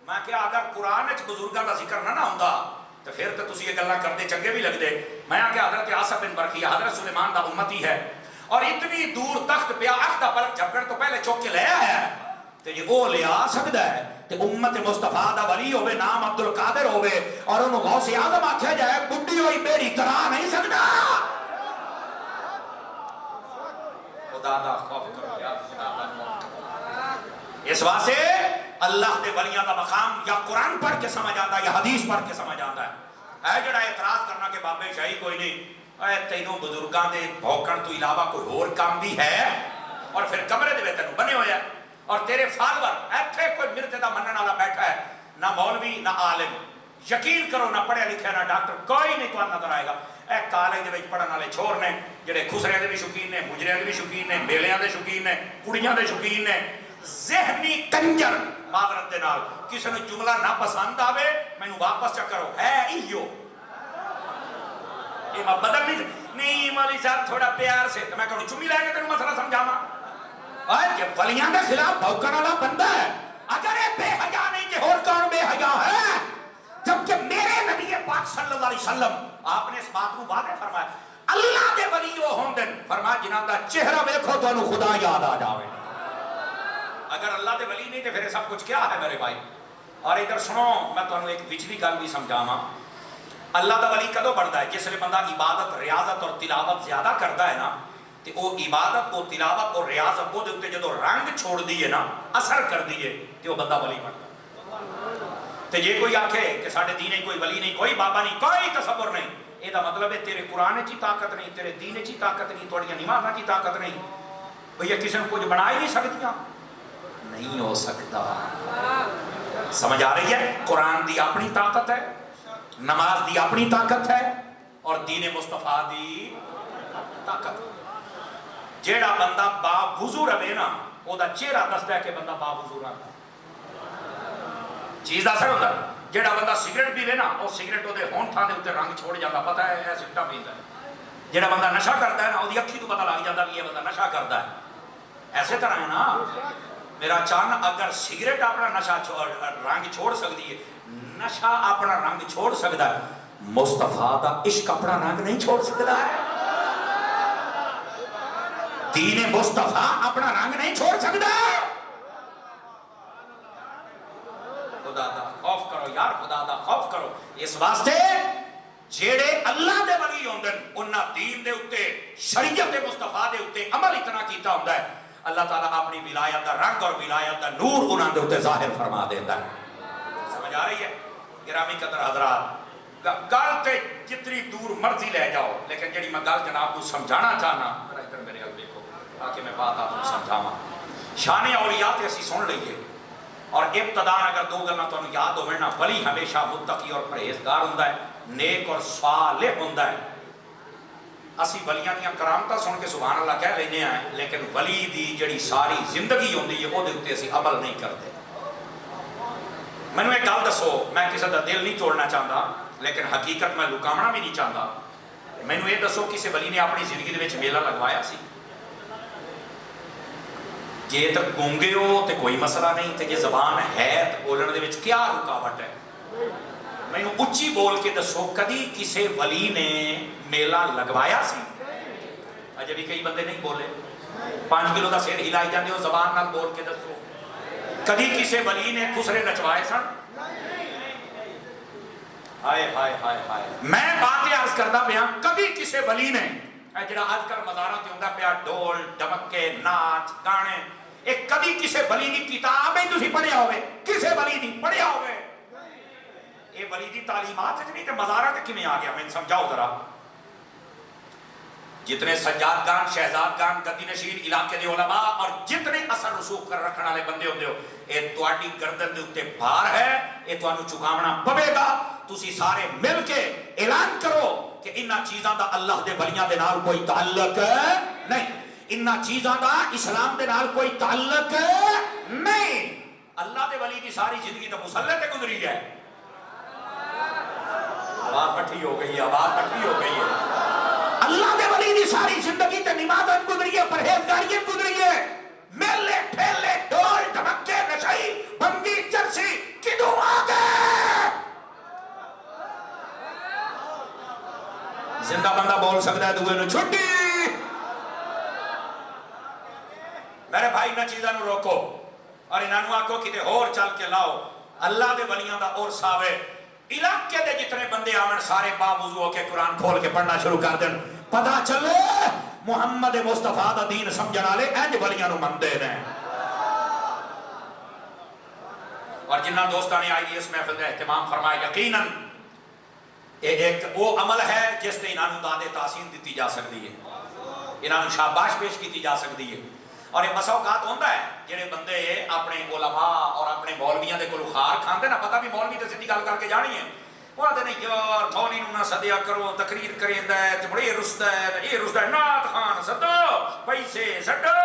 Speaker 1: میں کہا اگر قرآن وچ بزرگاں دا ذکر نہ ہوندا تو پھر تو تسی یہ گلاں کردے چنگے بھی لگدے. میں کہا حضرت آصف بن برقیہ حضرت سلیمان دا امتی ہے اور اتنی دور تخت پہ اخ دا پلک جھپکن تو پہلے چوک کے لے آیا ہے تے جی وہ لے آ سکدا ہے تے امت مصطفیٰ دا ولی ہوے نام عبد القادر ہوے اور انہوں غوث اعظم آکھیا جائے بڈھی ہوئی بیڑی کرا نہیں سکدا. خدا دا خوف کرو یا خدا دا خوف. اس واسطے اللہ دے ولیاں دا مقام یا قرآن پڑھ کے سمجھ آتا ہے یا حدیث پڑھ کے سمجھ آتا ہے. اے جڑا اعتراض کرنا کہ بابے شاہی کوئی نہیں اے تینوں بزرگاں دے بھوکن تو علاوہ کوئی اور کام بھی ہے اور پھر کمرے دے تینوں بنے ہوئے ہیں اور تیرے فالور ایتھے کوئی مرتے دا منن والا بیٹھا ہے نہ مولوی نہ عالم. یقین کرو نہ پڑھے لکھے نہ ڈاکٹر کوئی نہیں تو نظر آئے گا. اے کالج دے وچ پڑھن والے چھور نے جڑے خسرے دے بھی شوقین نے مجرے دے بھی شوقین نے میلیاں دے شوقین نے کڑیاں دے شوقین نے. ذہنی کنجر معذرت دے نال کسی نو جملہ نہ پسند آوے مینوں واپس چا کرو ہے ایو یہ میں بدل نہیں مولی صاحب تھوڑا پیار سے تو میں کہوں چمی لے کے تینوں مسئلہ سمجھانا. کہ ولیاں کے خلاف بھوکن والا بندہ ہے اگر یہ بے حیا نہیں کہ اور کون بے حیا ہے جبکہ میرے نبی پاک صلی اللہ علیہ وسلم آپ نے اس بات کو واضح فرمایا اللہ دے ولی وہ ہوندن فرمایا جنہاں دا چہرہ دیکھو تو انہوں خدا یاد آ جاوے. اگر اللہ دے ولی نہیں تو پھر سب کچھ کیا ہے میرے بھائی. اور ادھر سنو میں تمہیں ایک وچلی گل بھی سمجھاواں. اللہ دا ولی کدو بڑھتا ہے جس لئے بندہ عبادت ریاضت اور تلاوت زیادہ کرتا ہے نا تو وہ عبادت وہ تلاوت اور ریاضت وہ دیتے جدو رنگ چھوڑ دیئے نا اثر کر دیئے تو وہ بندہ ولی بڑھتا ہے. تو یہ کوئی آکھے کہ ساڑھے دین ہے کوئی ولی نہیں کوئی بابا نہیں کوئی تصور نہیں یہ دا مطلب ہے تیرے قرآن کی طاقت نہیں تیرے دین کی طاقت نہیں توڑیاں نمازہ کی طاقت نہیں. بھئی کسی نے کچھ بنا ہی نہیں سکتیاں نہیں ہو سکتا. سمجھ آ رہی ہے؟ قرآن دی اپنی طاقت ہے نماز دی اپنی طاقت ہے اور دین مصطفیٰ دی طاقت. جیڑا بندہ با وضو رہے نا وہ دا چہرہ دستا ہے کہ بندہ با وضو رہا چیز اثر ہوتا ہے. جیڑا بندہ سگریٹ بھی نا وہ سگریٹ وہ ہونٹاں دے اوپر رنگ چھوڑ جاتا پتہ ہے یہ سگریٹاں پیندا ہے. جیڑا بندہ نشہ کرتا ہے نا وہ دی اکھی تو پتہ لگ جاتا کہ یہ بندہ نشہ کرتا ہے. ایسے طرح ہے نا میرا چان اگر سگریٹ اپنا نشہ رنگ چھوڑ سکتی ہے نشہ اپنا رنگ چھوڑ سکتا ہے مصطفیٰ دا عشق اپنا رنگ نہیں چھوڑ سکتا ہے. دین مصطفیٰ اپنا رنگ نہیں چھوڑ سکتا ہے. خدا دا خوف کرو یار خدا دا خوف کرو. اس واسطے جیڑے اللہ دے ولی ہوندن انہاں دین دے اتے شریعت مصطفیٰ دے اتے عمل اتنا کیتا ہوندا ہے اللہ تعالیٰ اپنی ولایت دا رنگ اور ولایت دا نور انہاں دے اتے ظاہر فرما دیتا ہے. سمجھ آ رہی ہے؟ گرامی قدر حضرات گل تے جتنی دور مرضی لے جاؤ لیکن جڑی میں گل جناب کو سمجھانا چاہنا ادھر میرے گل دیکھو تاکہ میں بات آپ کو سمجھاواں. شان اولیاء تے اسی سن لئیے اور ابتدان اگر دو گلاں تانوں یاد ہووے نا ولی ہمیشہ متقی اور پرہیزگار ہوندا ہے نیک اور صالح ہوندا ہے. اسی ولیاں دیاں کرامتاں سن کے سبحان اللہ کہہ لینے ہیں لیکن ولی دی جڑی ساری زندگی ہوندی ہے وہ دے اوتے اسی عمل نہیں کرتے. مینوں ایک گل دسو میں کسی دا دل نہیں توڑنا چاہتا لیکن حقیقت میں لکاونا بھی نہیں چاہتا. مینوں یہ دسو کسی ولی نے اپنی زندگی دے وچ میلہ لگوایا سی؟ جے تے گونگے ہو تے کوئی مسئلہ نہیں تے جے زبان ہے تے بولن دے وچ کیا رکاوٹ ہے؟ مینوں اچھی بول کے دسو کدی کسی ولی نے میلہ لگوایا سی؟ اجے بھی کئی بندے نہیں بولے 5 کلو دا سیر ہلائی جاندے ہو زبان نال بول کے دسو کدی کسی ولی نے خسرے نچوائے سن؟ ہائے ہائے ہائے ہائے میں بات عرض کرتا پیا کبھی کسی ولی نے جڑا اج کل مزاراں تے ہوندا پیا ڈھول ڈمکے ناچ گانے ایک کبھی کسی ولی دی کتاب ہی تسی پڑھیا ہوئے کسی ولی دی پڑھیا ہوئے اے ولی دی تعلیمات وچ نہیں تے مزاراں تے کیویں آ گیا میں سمجھاؤ ذرا جتنے سجاد گان شہزاد گان گدی نشین علاقے دے علماء اور جتنے اثر رسوخ کر رکھنے والے بندے ہوندے ہو اے تواڈی گردن دے اوتے بھار ہے اے تانوں چکاونا پوے گا تسی سارے مل کے اعلان کرو کہ انہاں چیزاں دا اللہ دے ولیاں دے نال کوئی تعلق نہیں انہاں چیزاں دا اسلام دے نال کوئی تعلق نہیں اللہ دے ولی دی ساری زندگی تو مصلی تے گزری ہے آواز پٹھی ہو گئی ہے آواز پٹھی ہو گئی ہے اللہ دے ولی دی ساری زندگی تے نمازاں گزری ہے پرہیزگاریاں گزری ہے میلے پھیلے ڈول ڈھمکے نشائی بندی چرسی کدوں آ گئے زندہ بندہ بول سکتا ہے دوے نو چھٹی میرے بھائی نہ چیزاں نو روکو اور انہاں نو آکھو کتے ہور چل کے لاؤ اللہ دے ولیاں دا اور ساوے علاقے دے جتنے بندے آمن سارے باوضو ہو کے قرآن کھول کے پڑھنا شروع کر دیں پتہ چلے محمد مصطفیٰ دا دین سمجھن والے انج ولیاں نو مندے نے اور جنہاں دوستاں نے آئی اس محفل کا اہتمام فرمایا یقیناً ایک وہ عمل ہے جس نے انہاں نو داد تحسین دیتی جا سکتی ہے انہاں نو شاباش پیش کیتی جا سکتی ہے اور یہ بسا اوقات ہوتا ہے جڑے بندے اپنے علماء اور اپنے مولویاں دے کولوں خار کھاندے نا پتہ بھی مولوی تے سیدھی گل کر کے جانی ہے وہ آدھے نہیں یار مولوی نو نہ سدیا کرو تقریر کریندا ہے تے بڑے رسدا ہے یہ رسدا ہے نعت خان سدو پیسے سڈو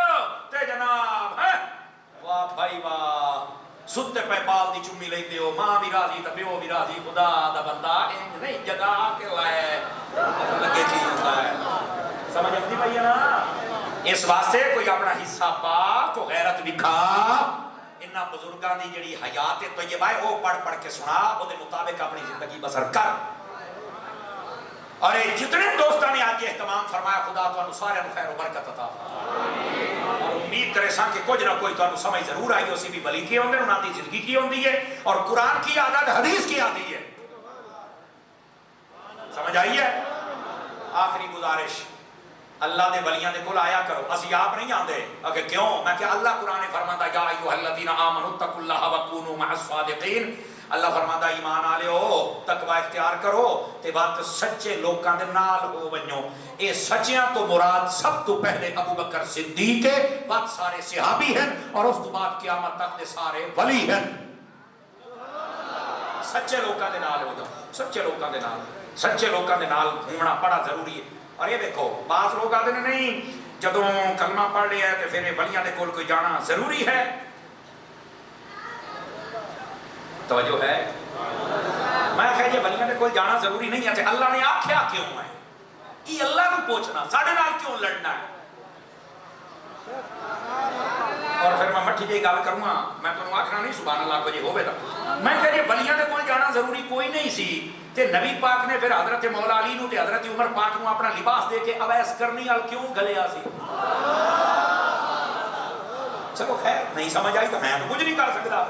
Speaker 1: تے جناب ہے واہ بھائی واہ ستے پہ بال دی چمی لیندے ہو ماں بھی راضی تے پیو بھی راضی خدا دا بندہ انج نہیں جگہ کے لائے لگے کی ہوندا ہے سمجھ آتی بھائی نا اس واسطے کوئی اپنا حصہ پا کو غیرت دکھا انہاں بزرگاں دی جڑی حیات طیبہ ہے وہ پڑھ پڑھ کے سنا او دے مطابق اپنی زندگی بسر کر اور جتنے دوستاں نے آج اہتمام فرمایا خدا تانوں سارے خیر و برکت عطا اور امید کرے سان کہ کچھ نہ کوئی تانوں سمجھ ضرور آئی اسی بھی ولی کی ہوندے انہاں دی زندگی کی ہوندی ہے اور قرآن کی عادت حدیث کی آتی ہے سمجھ آئی ہے آخری گزارش اللہ دے ولیاں دے کول آیا کرو اسی آپ نہیں آندے اگر کیوں میں کہ اللہ قرآن فرماتا یا ایھا الذین آمنوا اتقوا اللہ وکونوا مع الصادقین اللہ فرماتا ایمان والے ہو تقوی اختیار کرو تے وقت سچے لوکاں دے نال ہو ونجو اے سچیاں تو مراد سب تو پہلے ابو بکر صدیق ہے بعد سارے صحابی ہیں اور اس تو بعد قیامت تک دے سارے ولی ہیں سچے لوکاں دے نال ہو سچے لوکاں دے نال گھومنا بڑا ضروری ہے اور یہ دیکھو بعض لوگ آتے ہیں نہیں جدوں کلمہ پڑھ لیا ہے تو پھر ولیاں دے کول کوئی جانا ضروری ہے توجہ ہے میں کہا یہ ولیاں دے کول جانا ضروری نہیں ہے اللہ نے آکھیا کیوں ہے یہ اللہ کو پوچھنا ساڑھے نال کیوں لڑنا ہے اور پھر میں مٹھی جی گل کروں گا میں تمہیں آکھنا نہیں سبحان اللہ کو جی ہوئے دا میں کہا یہ ولیاں دے کول جانا ضروری کوئی نہیں سی تے نبی پاک نے پھر حضرت مولا علی نو تے حضرت عمر پاک نو اپنا لباس دے کے اویس کرنی ال کیوں گلیا سی چلو خیر نہیں سمجھ آئی تو میں تو کچھ نہیں کر سکتا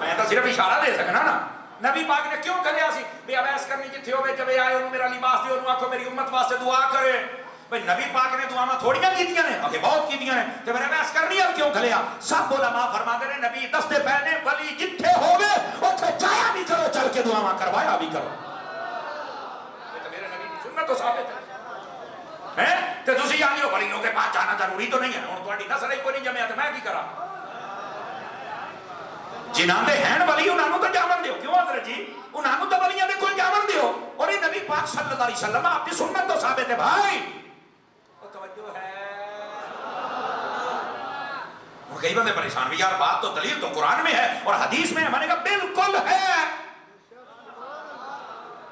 Speaker 1: میں تو صرف اشارہ دے سکنا نا نبی پاک نے کیوں گلیا سی بے اویس کرنی جتھے ہوئے جب آئے انہوں میرا لباس دے انہوں آکھو میری امت واسطے دعا کرے بھئی نبی پاک نے دعا میں تھوڑیاں کیتیاں نے آگے بہت کیتیاں نے تو میرے اویس کرنی ال کیوں گلیا سب علماء فرما دے رہے نبی دستے پہنے ولی جتھے ہوئے اتھے جایا بھی کرو چل کے دعا میں کروایا بھی کرو تو ثابت ہے تے تسی یعنی ہو ولیوں کے پاس جانا ضروری تو نہیں ہے ہن تہاڈی نسل ہی کوئی نہیں جمیا تے میں کی کراں جنہاں دے ہیں ولی انہاں نوں تے جاون دیو کیوں حضرت جی انہاں نوں تے ولیاں دے کول جاون دیو اور یہ نبی پاک صلی اللہ علیہ وسلم آپ کی سنت تو ثابت ہے بھائی او توجہ ہے اور کئی بندے پریشان بھی یار بات تو دلیل تو قرآن میں ہے اور حدیث میں ہے میں نے کہا بالکل ہے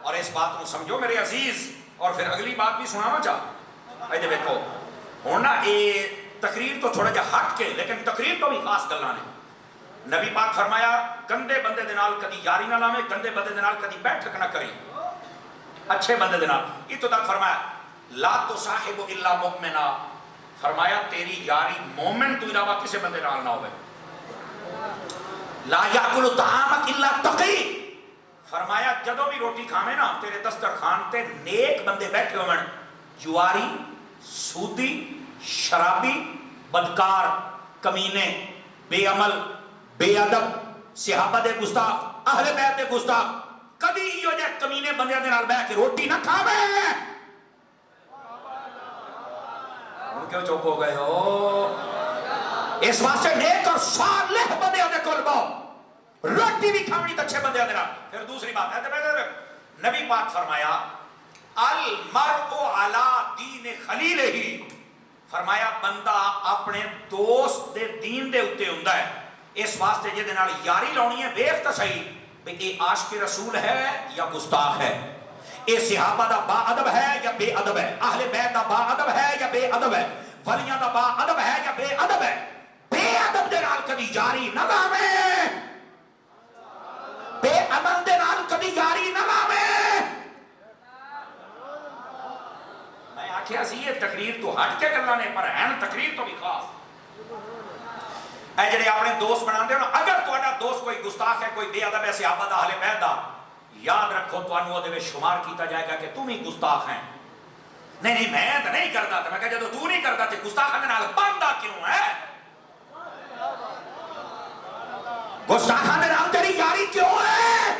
Speaker 1: اور اس بات کو سمجھو میرے عزیز اور پھر اگلی بات بھی سنانا چاہ ایدے دیکھو ہونا یہ تقریر تو تھوڑا جا ہٹ کے لیکن تقریر تو بھی خاص گلاں نے نبی پاک فرمایا گندے بندے دے نال کدی یاری نہ لاویں گندے بندے دے نال کدی بیٹھک نہ کریں اچھے بندے دے نال اتو تک فرمایا لا تصاحب الا مؤمنا فرمایا تیری یاری مومن تو علاوہ کسی بندے نال نہ ہوئے لا یاکل طعامک الا تقی فرمایا جدو بھی روٹی کھاویں نا تیرے دسترخوان تے نیک بندے بیٹھے ہون، جواری، سودی، شرابی، بدکار، کمینے، بے عمل، بے ادب، صحابہ دے گستاخ، اہل بیت دے گستاخ، کبھی یہ جائے کمینے بندے دے نال بیٹھ کے روٹی نہ کھاویں۔ ہم کیوں چپ ہو گئے ہو؟ اس واسطے نیک اور صالح بندے دے کول باؤ، روٹی بھی کھاونی تے اچھے بندے دے نال۔ پھر دوسری بات ہے نبی پاک فرمایا المرء علی دین خلیلہ، فرمایا بندہ اپنے دوست دے دین دے اتے ہوندا ہے۔ اس واسطے جے دے نال یاری لاونی ہے ویکھ تے صحیح کہ اے عاشق رسول ہے یا گستاخ ہے، اے صحابہ دا با ادب ہے یا بے ادب ہے، اہل بیت دا با ادب ہے یا بے ادب ہے، ولیاں دا با ادب ہے یا بے ادب ہے۔ بے ادب دے نال کبھی یاری نہ لاویں، بے عمل دے نال کبھی یاری نہ لاویں۔ میں آکھیا سی یہ تقریر تو ہٹ کے گلاں نے پر ہیں تقریر تو بھی خاص۔ اے جڑے اپنے دوست بناندے ہو نا، اگر تہاڈا دوست کوئی گستاخ ہے، کوئی بے ادب ہے صحابہ دا اہل بیت دا، یاد رکھو تانوں اودے وچ شمار کیتا جائے گا کہ تم ہی گستاخ ہیں۔ نہیں نہیں میں تو نہیں کرتا، تو میں کہا جدو تو نہیں کرتا تے گستاخاں دے نال باندا کیوں ہے؟ گستاخاں دے نال تیری یاری کیوں ہے؟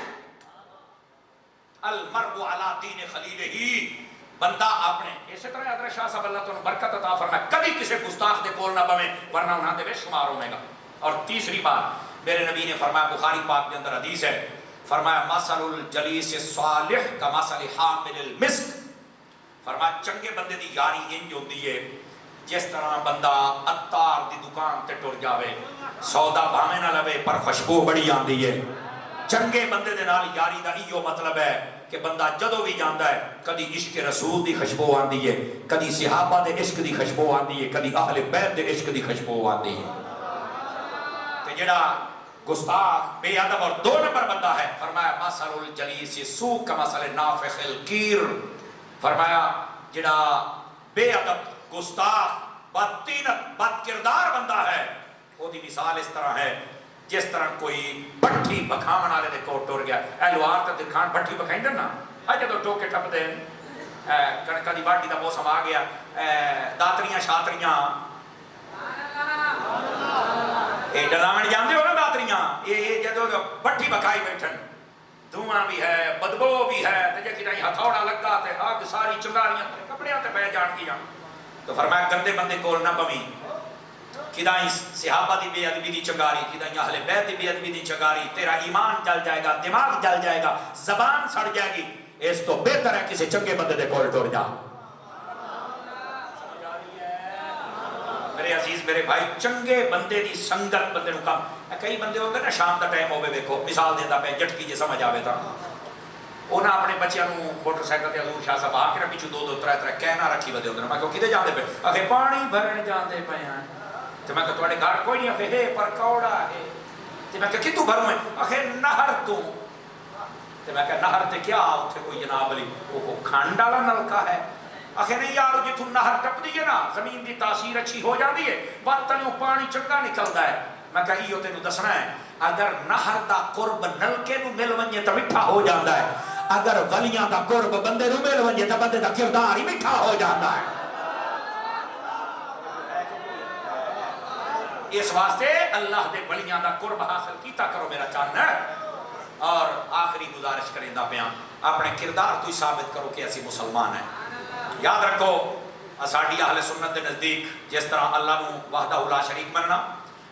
Speaker 1: المرء علی دین خلیلہ، بندہ اپنے اسی طرح حضرت شاہ صاحب اللہ تعالیٰ برکت عطا فرمائے کبھی کسی گستاخ دے کول نہ بویں ورنہ انہاں دے وچ شمار ہوے گا۔ اور تیسری بات میرے نبی نے فرمایا، بخاری پاک کے اندر حدیث ہے، فرمایا مثل الجلیس الصالح کمثل حامل المسک، فرمایا چنگے بندے دی یاری انج ہوندی ہے جس طرح بندہ عطار دی دکان تے ٹر جاوے، سودا بھاویں نہ لوے پر خوشبو بڑی آندی ہے۔ چنگے بندے دے نال یاری دا ایو مطلب ہے کہ بندہ جدو بھی جاندا ہے کدی عشق رسول دی خوشبو آندی ہے، کدی صحابہ دے عشق دی خوشبو آندی ہے، کدی اہل بیت دے عشق دی خوشبو آندی ہے۔ تے جڑا گستاخ بے ادب اور دو نمبر بندہ ہے، فرمایا مثل الجلیس السوء کمثل نافخ القیر، فرمایا جڑا بے ادب گستاخ بدطینت بد کردار بندہ ہے وہ دی مثال اس طرح ہے جس طرح کوئی بٹھی بکھاون والے دے کوٹ ٹر گیا۔ اے لوہار تے دکھان بٹھی بکھائندے نا، ہا جدوں ٹوکے ٹپ دین کنکا دی باٹی دا موسم آ گیا، داتریاں شاتریاں اے ڈلاون جاندے ہو نا، داتریاں یہ جدوں بٹھی بکھائی بیٹھن دھواں بھی ہے بدبو بھی ہے تے جے کدی ہتھوڑا لگا تے اگ ساری چنگاریاں کپڑیاں تے پے جان گیاں۔ تو فرمایا گندے بندے کول نہ بویں، کدائیں صحابہ دی بے ادبی دی چنگاری، کدائیں اہل بیت دی بے ادبی دی چنگاری، تیرا ایمان جل جائے گا، دماغ جل جائے گا، زبان سڑ جائے گی۔ اس تو بہتر ہے کسی چنگے بندے دے کول ٹر جا۔ میرے عزیز میرے بھائی، چنگے بندے دی سنگت بندے نو کم، کئی بندے ہوندے نا شام دا ٹائم ہوے ویکھو، مثال دیندا پے جھٹکی جے سمجھ آوے تا انہاں اپنے بچیاں نو موٹر سائیکل تے حضور شاہ صاحب آ کے پیچھے دو دو ترے ترے کہنا رکھی ودے ہوندے، میں کہو کدے جاندے پے؟ اکھے پانی بھرن جاندے پے ہیں۔ تے میں کہ تواڈے گھر کوئی نہیں؟ اکھے ہے پر کوڑا ہے۔ تے میں کہ کتوں بھروں ہے؟ اکھے نہر تو۔ تے میں کہ نہر تے کیا اوتھے کوئی جناب علی وہ کھانڈ والا نلکا ہے؟ اکھے نہیں یار جتھوں نہر ٹپدی ہے نا زمین دی تاثیر اچھی ہو جاندی ہے، بتلیوں پانی چنگا نکلدا ہے۔ میں کہ ایو تینوں دسنا ہے، اگر نہر دا قرب نلکے نو مل ونجے تے میٹھا ہو جاندا ہے، اگر ولیاں دا قرب بندے نو مل ونجے تے بندے دا کردار ہی میٹھا ہو جاندا ہے۔ اس واسطے اللہ دے ولیاں دا قرب حاصل کیتا کرو میرا چاہنا ہے۔ اور آخری گزارش کریندا پیاں، اپنے کردار تو ہی ثابت کرو کہ اسی مسلمان ہیں۔ یاد رکھو ساڈی اہل سنت دے نزدیک جس طرح اللہ نو وحدہ لا شریک مننا،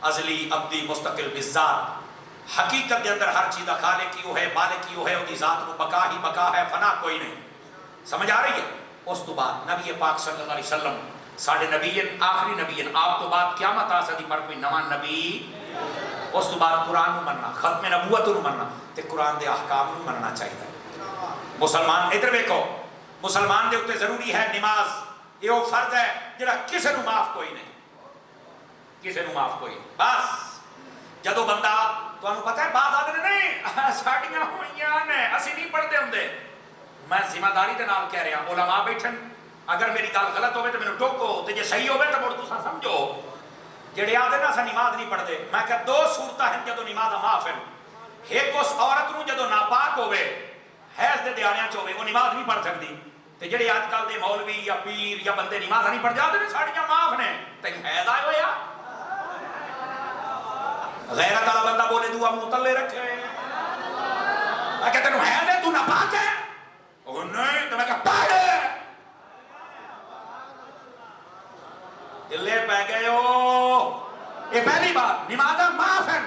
Speaker 1: ازلی ابدی مستقل بالذات، حقیقت دے اندر ہر چیز دا خالق کیوں ہے، مالک کیوں ہے، اودی ذات نو بقا ہی بقا ہے، فنا کوئی نہیں۔ سمجھ آ رہی ہے؟ اس تو بعد نبی پاک صلی اللہ علیہ وسلم ساڈے نبی آخری نبی، آپ تو بعد قیامت آ سکدی پر کوئی نواں نبی۔ اس تو بعد قرآن نو مننا، ختم نبوت نو مننا تے قرآن دے احکام نو مننا چاہیے۔ مسلمان ادھر ویکھو، مسلمان دے اوتے ضروری ہے نماز، یہ وہ فرض ہے جڑا کسے نو معاف کوئی نہیں، کسے نو معاف کوئی نہیں۔ بس جدو بندہ تانوں پتہ ہے بعض آدھے نہیں ساڈیاں ہوئیاں نے اسی نہیں پڑھدے ہوندے، میں ذمہ داری دے نال کہہ رہا، علماء بیٹھن، اگر میری گل غلط ہوئے تو میں نے ٹوکو، تے جے صحیح ہوئے تو مڑ تساں سمجھو۔ جڑے آدھے نا اساں نماز نہیں پڑھدے، میں کہ دو صورتاں ہیں جدو نماز معاف ہیں، ایک اس عورت نو جدو ناپاک ہوئے حیض دے دیانیاں چوے وہ نماز نہیں پڑھ سکتی تے جڑے آج کل دے مولوی یا پیر یا بندے نماز نہیں پڑھ جاتے نے ساڑیاں معاف نے تینوں حیض آئے ہویا غیرت والا بندہ بولے دعا منہ تلے رکھے میں کہتے تینوں حیض ہے تو ناپاک ہے وہ نہیں تو میں کہا پڑھ دلے پہ گئے ہو یہ پہلی بات نمازاں معاف ہیں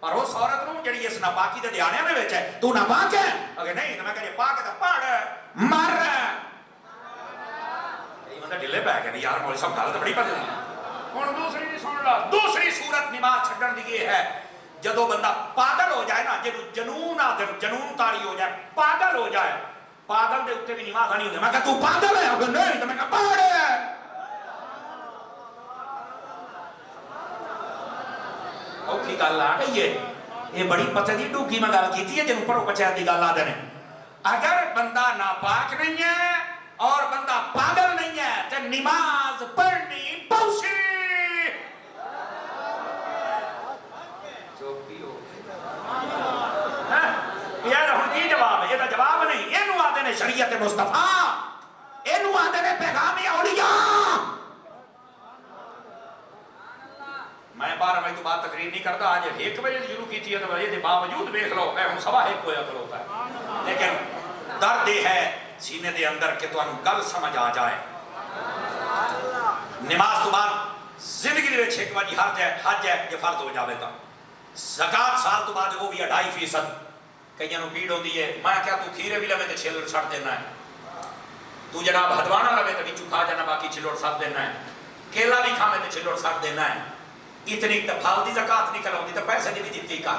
Speaker 1: پر اس عورت نو جڑی اس ناپاکی دے دیانے میں وچ ہے تو ناپاک ہے اگر نہیں تو میں کہے پاک ہے تو پڑھ مر یہ بندہ ڈلے پہ گیا یار مولوی صاحب گل تو بڑی پتہ ہن دوسری سن لا دوسری صورت نماز چھڈن دی یہ ہے جدو بندہ پاگل ہو جائے نا جدو جنون آ جنون تاری ہو جائے پاگل ہو جائے پاگل دے اوتے بھی نماز نہیں ہوندی میں کہا تو پاگل ہے اگر نہیں تو میں کہا پڑھ اوکھی گل آ گئی ہے یہ بڑی پتہ دی ڈوکی میں گل کیتی ہے جنوں پڑھو پچھے دی گل آ دے اگر بندہ ناپاک نہیں ہے اور بندہ پاگل نہیں ہے تو نماز پڑھنی پوسی یار ہن کی جواب ہے یہ جواب نہیں اینو آدے نے شریعت مصطفیٰ اینو آدے نے پیغام اولیاء میں 12 بجے تو بعد تقریر نہیں کرتا آج 1 بجے شروع کی تھی تو بجے کے باوجود دیکھ لو میں ہوں 1:15 ہویا کھلوتا ہے لیکن درد یہ ہے سینے دے اندر کہ تو گل سمجھ آ جائے نماز تو بعد زندگی دے وچ ایک واری حج ہے یہ فرض ہو جاوے تا زکات سال تو بعد وہ بھی 2.5% کئیاں نو پیڑ ہوندی ہے میں کیا تو کھیرے بھی لوے تے چھلڑ چھڑ دینا ہے تو جناب ہدوانا لوے تے وچوں کھا جانا باقی چھلڑ چھڑ دینا ہے کیلا بھی کھاوے تے چھلڑ چھڑ دینا ہے اتنی پھال دی زکات نہیں کراؤں تو پیسے دی بھی دیتی کر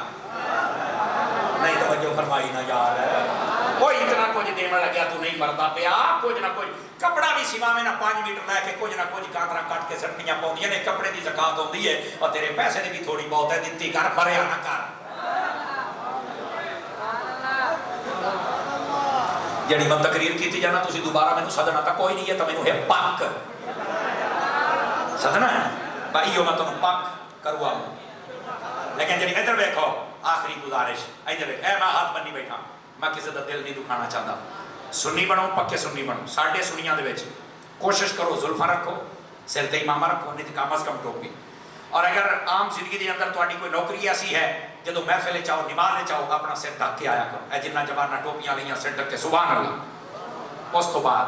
Speaker 1: نہیں توجہ فرمائی نہ یار کوئی اتنا کچھ دینا لگیا تو نہیں مرتا پیا کچھ نہ کچھ کپڑا بھی سیوا میں نہ 5 میٹر لے کے کچھ نہ کچھ کانترا کٹ کے سٹنیاں پاؤندیاں نے کپڑے دی زکات ہوندی ہے اور تیرے پیسے دی بھی تھوڑی بہت ہے دیتی کر مریا نہ کر جڑی میں تقریر کیتی جانا تسی دوبارہ مینوں سدنا تا کوئی نہیں ہے تو مینوں ہے پاک سدنا ہے بھائی میں تمہیں پاک کروا لیکن جب ادھر دیکھو آخری گزارش ادھر دیکھ اے میں ہاتھ بنی بیٹھا میں کسی کا دل نہیں دکھانا چاہتا سنی بنو پکے سنی بنو ساڑھے سنیاں دے وچ کوشش کرو زلفہ رکھو سر تے امامہ رکھو نہیں کم از کم ٹوپی اور اگر عام زندگی دے اندر تہاڈی کوئی نوکری ایسی ہے جدو محفل چاہو نماز چاہو اپنا سر ڈھک کے آیا کرو اے جنہ جوانہ ٹوپیاں لیاں سر ڈھک کے سبحان اللہ اس تو بعد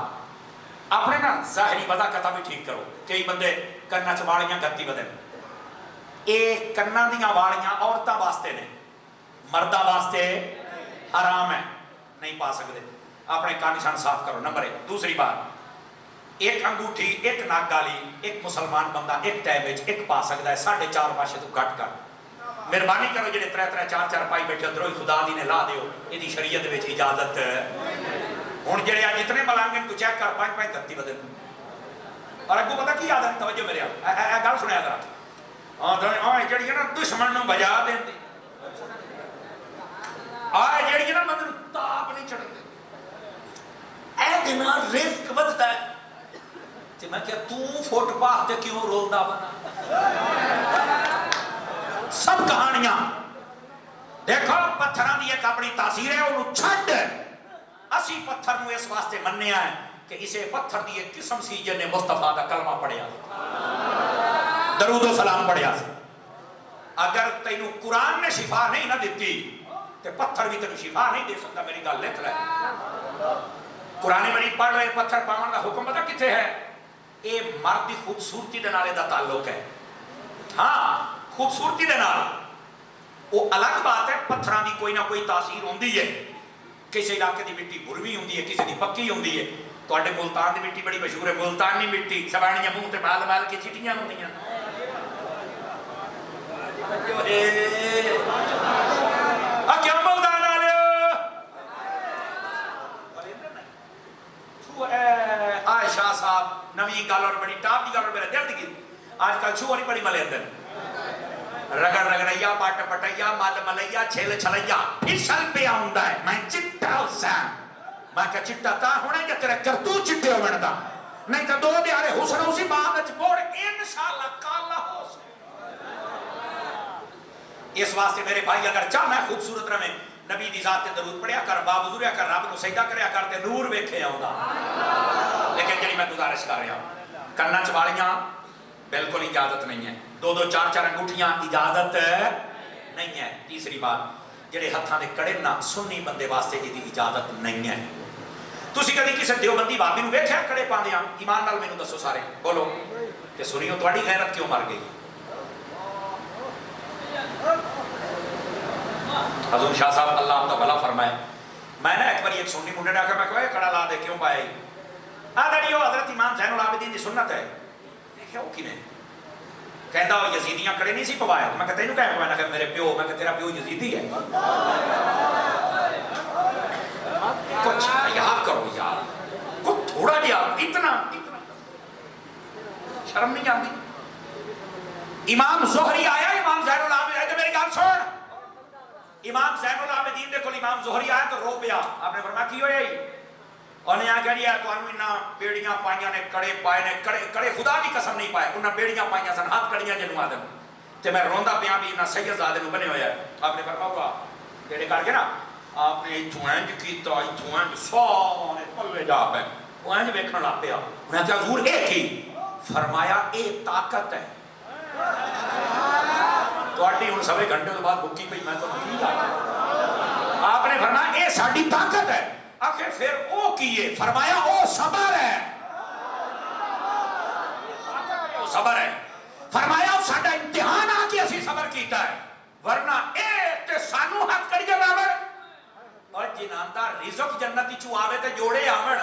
Speaker 1: اپنے نا ظاہری وضاحت بھی ٹھیک کرو کئی بندے کرنا چ والیاں گتی بدن اے کرنا دیاں والیاں عورتاں واسطے نے مرداں واسطے حرام ہے نہیں پا سکتے اپنے کان نشان صاف کرو نمبر 1 دوسری بات ایک انگوٹھی ایک ناک گالی ایک مسلمان بندہ ایک ٹائم وچ ایک پا سکتا ہے 4.5 پاسے تو گھٹ کر مہربانی کرو جڑے 3 4 پائی بیٹھے اندروں خدا دی نے لا دیو یہ شریعت وچ اجازت ہن جڑے اج اتنے ملانگن تو چیک کر 5 گتی بدن اور اگو پتہ کی یاد ہے توجہ میرے اے گل سنیا ذرا ہاں جڑی نا دشمن نو بجا دیندی آ جڑی نا مندر تاپ نہیں چڑھدی اے دن رزق ودتا ہے تے میں کہ تو فٹ پاہ تے کیوں رولدا بنا سب کہانیاں دیکھو پتھراں دی ایک اپنی تاثیر ہے اونوں چھڈ اسی پتھر نو اس واسطے منیا ہے کہ اسے پتھر دی ایک قسم سی جن نے مصطفیٰ دا کلمہ پڑھیا درود و سلام پڑھیا اگر تینوں قرآن نے شفا نہیں نہ دیتی تو پتھر بھی تینوں شفا نہیں دے سکتا میری گل لکھ لے قرآن مجید پڑھ لے پتھر پاون دا حکم پتہ کتنے ہے اے مرد دی خوبصورتی دے نال دا تعلق ہے ہاں خوبصورتی دے نال وہ الگ بات ہے پتھراں دی کوئی نہ کوئی تاثیر ہوندی ہے کسی علاقے دی مٹی بھروی ہوندی ہے کسی دی پکی ہوندی ہے تواڈے ملتان دی مٹی بڑی مشہور ہے ملتانی مٹی سوانیاں منہ تے بال بال کے چٹیاں ہوندیاں کیا ملتان والے عائشہ صاحب نویں گل اور بڑی ٹاپ دی گل اور میرے دل دی آج کل چھو نہیں بڑی ملے اندر رگڑ رگڑیا پٹ پٹیا مل ملیا چھل چھلیا پھسل پیا ہوندا ہے میں چٹا حسین میں کہ چٹا تا ہونے کہ تیرے کرتو چٹے ہونے دا نہیں تو دو دیارے حسن اسی بعد اچ بوڑ انشاءاللہ کالا ہو اس واسطے میرے بھائی اگر چاہنا ہے خوبصورت رہے نبی دی ذات تے درود پڑھیا کر باوضو رہیا کر رب کو سجدہ کریا کر تے نور ویکھے آوندا لیکن جڑی میں گزارش کر رہا ہوں کناں چ والیاں بالکل اجازت نہیں ہے 2-2 4-4 انگوٹھیاں اجازت نہیں ہے تیسری بات جڑے ہتھاں دے کڑے نا سنی بندے واسطے دی اجازت نہیں ہے تسی کدی کسے دیوبندی بھابی نو ویکھیا کڑے پاندیاں ایمان نال مینوں دسو سارے بولو کہ سنیو تہاڈی غیرت کیوں مر گئی حضور شاہ صاحب اللہ آپ کا بھلا فرمائے میں نے ایک بار ایک سنی منڈے ڈا کے میں کہا کڑا لا دے کیوں پایا آدھڑی ہو حضرت امام زین العابدین دی سنت ہے دیکھیں وہ کیویں کہندا وہ یزیدیاں کڑے نہیں سی پوایا میں کہتا اینوں کہہ پوایا کہ میرے پیو میں کہ تیرا پیو یزیدی ہے کچھ یاد کرو یار کچھ تھوڑا جہا اتنا شرم نہیں آتی امام زہری آیا امام زین العابدین آئے تو میری گل سن امام زین العابدین دیکھو امام زہری آیا تو رو پیا آپ نے فرمایا کی ہویا ہی انہیں آ کہہ دیا تو انہاں بیڑیاں پائیاں نے کڑے پائے نے کڑے خدا کی قسم نہیں پائے انہاں بیڑیاں پائیاں سن ہاتھ کڑیاں جنوں آدم تے میں روندا پیا بھی انہاں سید زادے نو بنے ہویا ہے آپ نے فرمایا کیڑے کر کے نا آپ نے ایتھوں انج کیتا ایتھوں انج سارے پلے جا پے وہ انج ویکھن لگ پیا انہاں کہا حضور اے کی فرمایا اے طاقت ہے تواڈی ہن سوے گھنٹے تو بعد بھکی پئی میں تو کی آپ نے فرمایا اے ساڈی طاقت ہے آخر پھر او کیے فرمایا او صبر ہے او صبر ہے فرمایا او ساڈا امتحان آ کے اسی صبر کیتا ہے ورنہ اے تے سانو ہاتھ کڑ کے لاوے اور جنہاں دا رزق جنتی چوں آوے تے جوڑے آون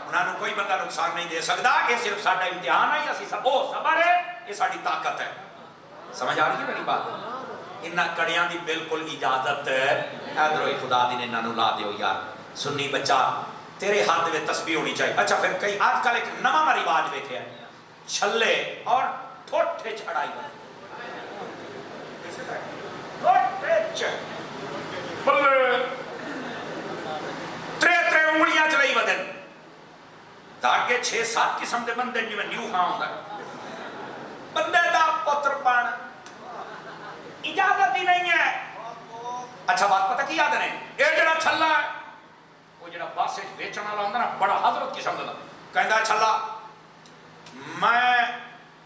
Speaker 1: انہاں نوں کوئی بندہ نقصان نہیں دے سکدا یہ صرف ساڈا امتحان ہے اسی سب او صبر ہے یہ ساڈی طاقت ہے سمجھ آ رہی ہے میری بات انہاں کڑیاں دی بالکل اجازت ادھر ہی خدا دی نے انہاں نوں لا دیو یار سنی بچہ تیرے ہاتھ میں تسبیح ہونی چاہیے اچھا پھر کئی آج کل ایک نواں رواج ویکھیا ہے چھلے اور ٹھوٹے چڑھائی ترے انگلیاں چلائی بدن تاکہ 6-7 قسم دے بندے جی میں نیو ہاں ہوں بندے دا پتر پان اجازت ہی نہیں ہے اچھا بات پتہ کی یاد نہیں اے جڑا چھلا ہے وہ جڑا بس بیچن والا ہوندا نا بڑا حضرت قسم دا کہندا ہے چھلا میں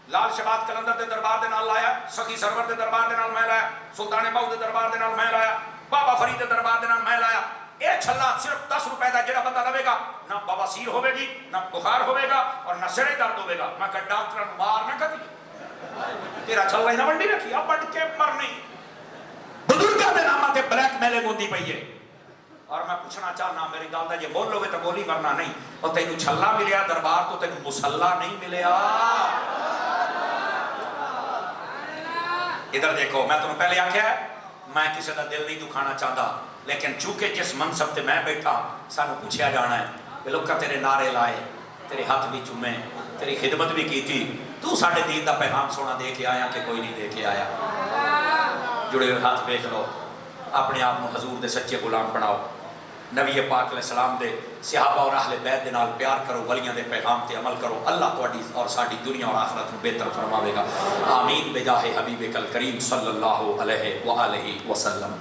Speaker 1: لال شہباز کلندر دے دربار دے نال لایا سخی سرور دے دربار دے نال میں لایا سلطان بہو دے دربار دے نال میں لایا بابا فرید دے دربار دے نال میں لایا اے چھلا صرف 10 روپے دا جڑا بندہ لوے گا نہ بواسیر ہوے گی نہ بخار ہوے گا اور نہ سرے درد ہوے گا میں کہ ڈاکٹر مار نہ کتی تیرا چھلا ہی نہ منڈی رکھی اب بڑھ کے مرنی بزرگاں دے ناماں تے بلیک میلنگ ہوندی پئی ہے اور میں پوچھنا چاہنا میری گل دا جے بول لو گے تو بولی ورنہ نہیں اور تینوں چھلا ملیا دربار تو تینوں مصلا نہیں ملیا ادھر دیکھو میں تمہیں پہلے آکھیا ہے میں کسی دا دل نہیں دکھانا چاہتا لیکن چونکہ جس منصب تے میں بیٹھا سانو پوچھیا جانا ہے کہ لوکاں تیرے نعرے لائے تیرے ہاتھ بھی چومے تیری خدمت بھی کی تھی تو ساڈے دین دا پیغام سونا دے کے آیا کہ کوئی نہیں دے کے آیا جڑے ہوئے ہاتھ دیکھ لو اپنے آپ کو حضور دے سچے غلام بناؤ نبی پاک علیہ السلام دے صحابہ اور اہل بیت دے نال پیار کرو ولیاں دے پیغام تے عمل کرو اللہ تہاڈی اور ساڈی دنیا اور آخرت کو بہتر فرماوے گا آمین بجاہ حبیب کل کریم صلی اللہ علیہ وآلہ وسلم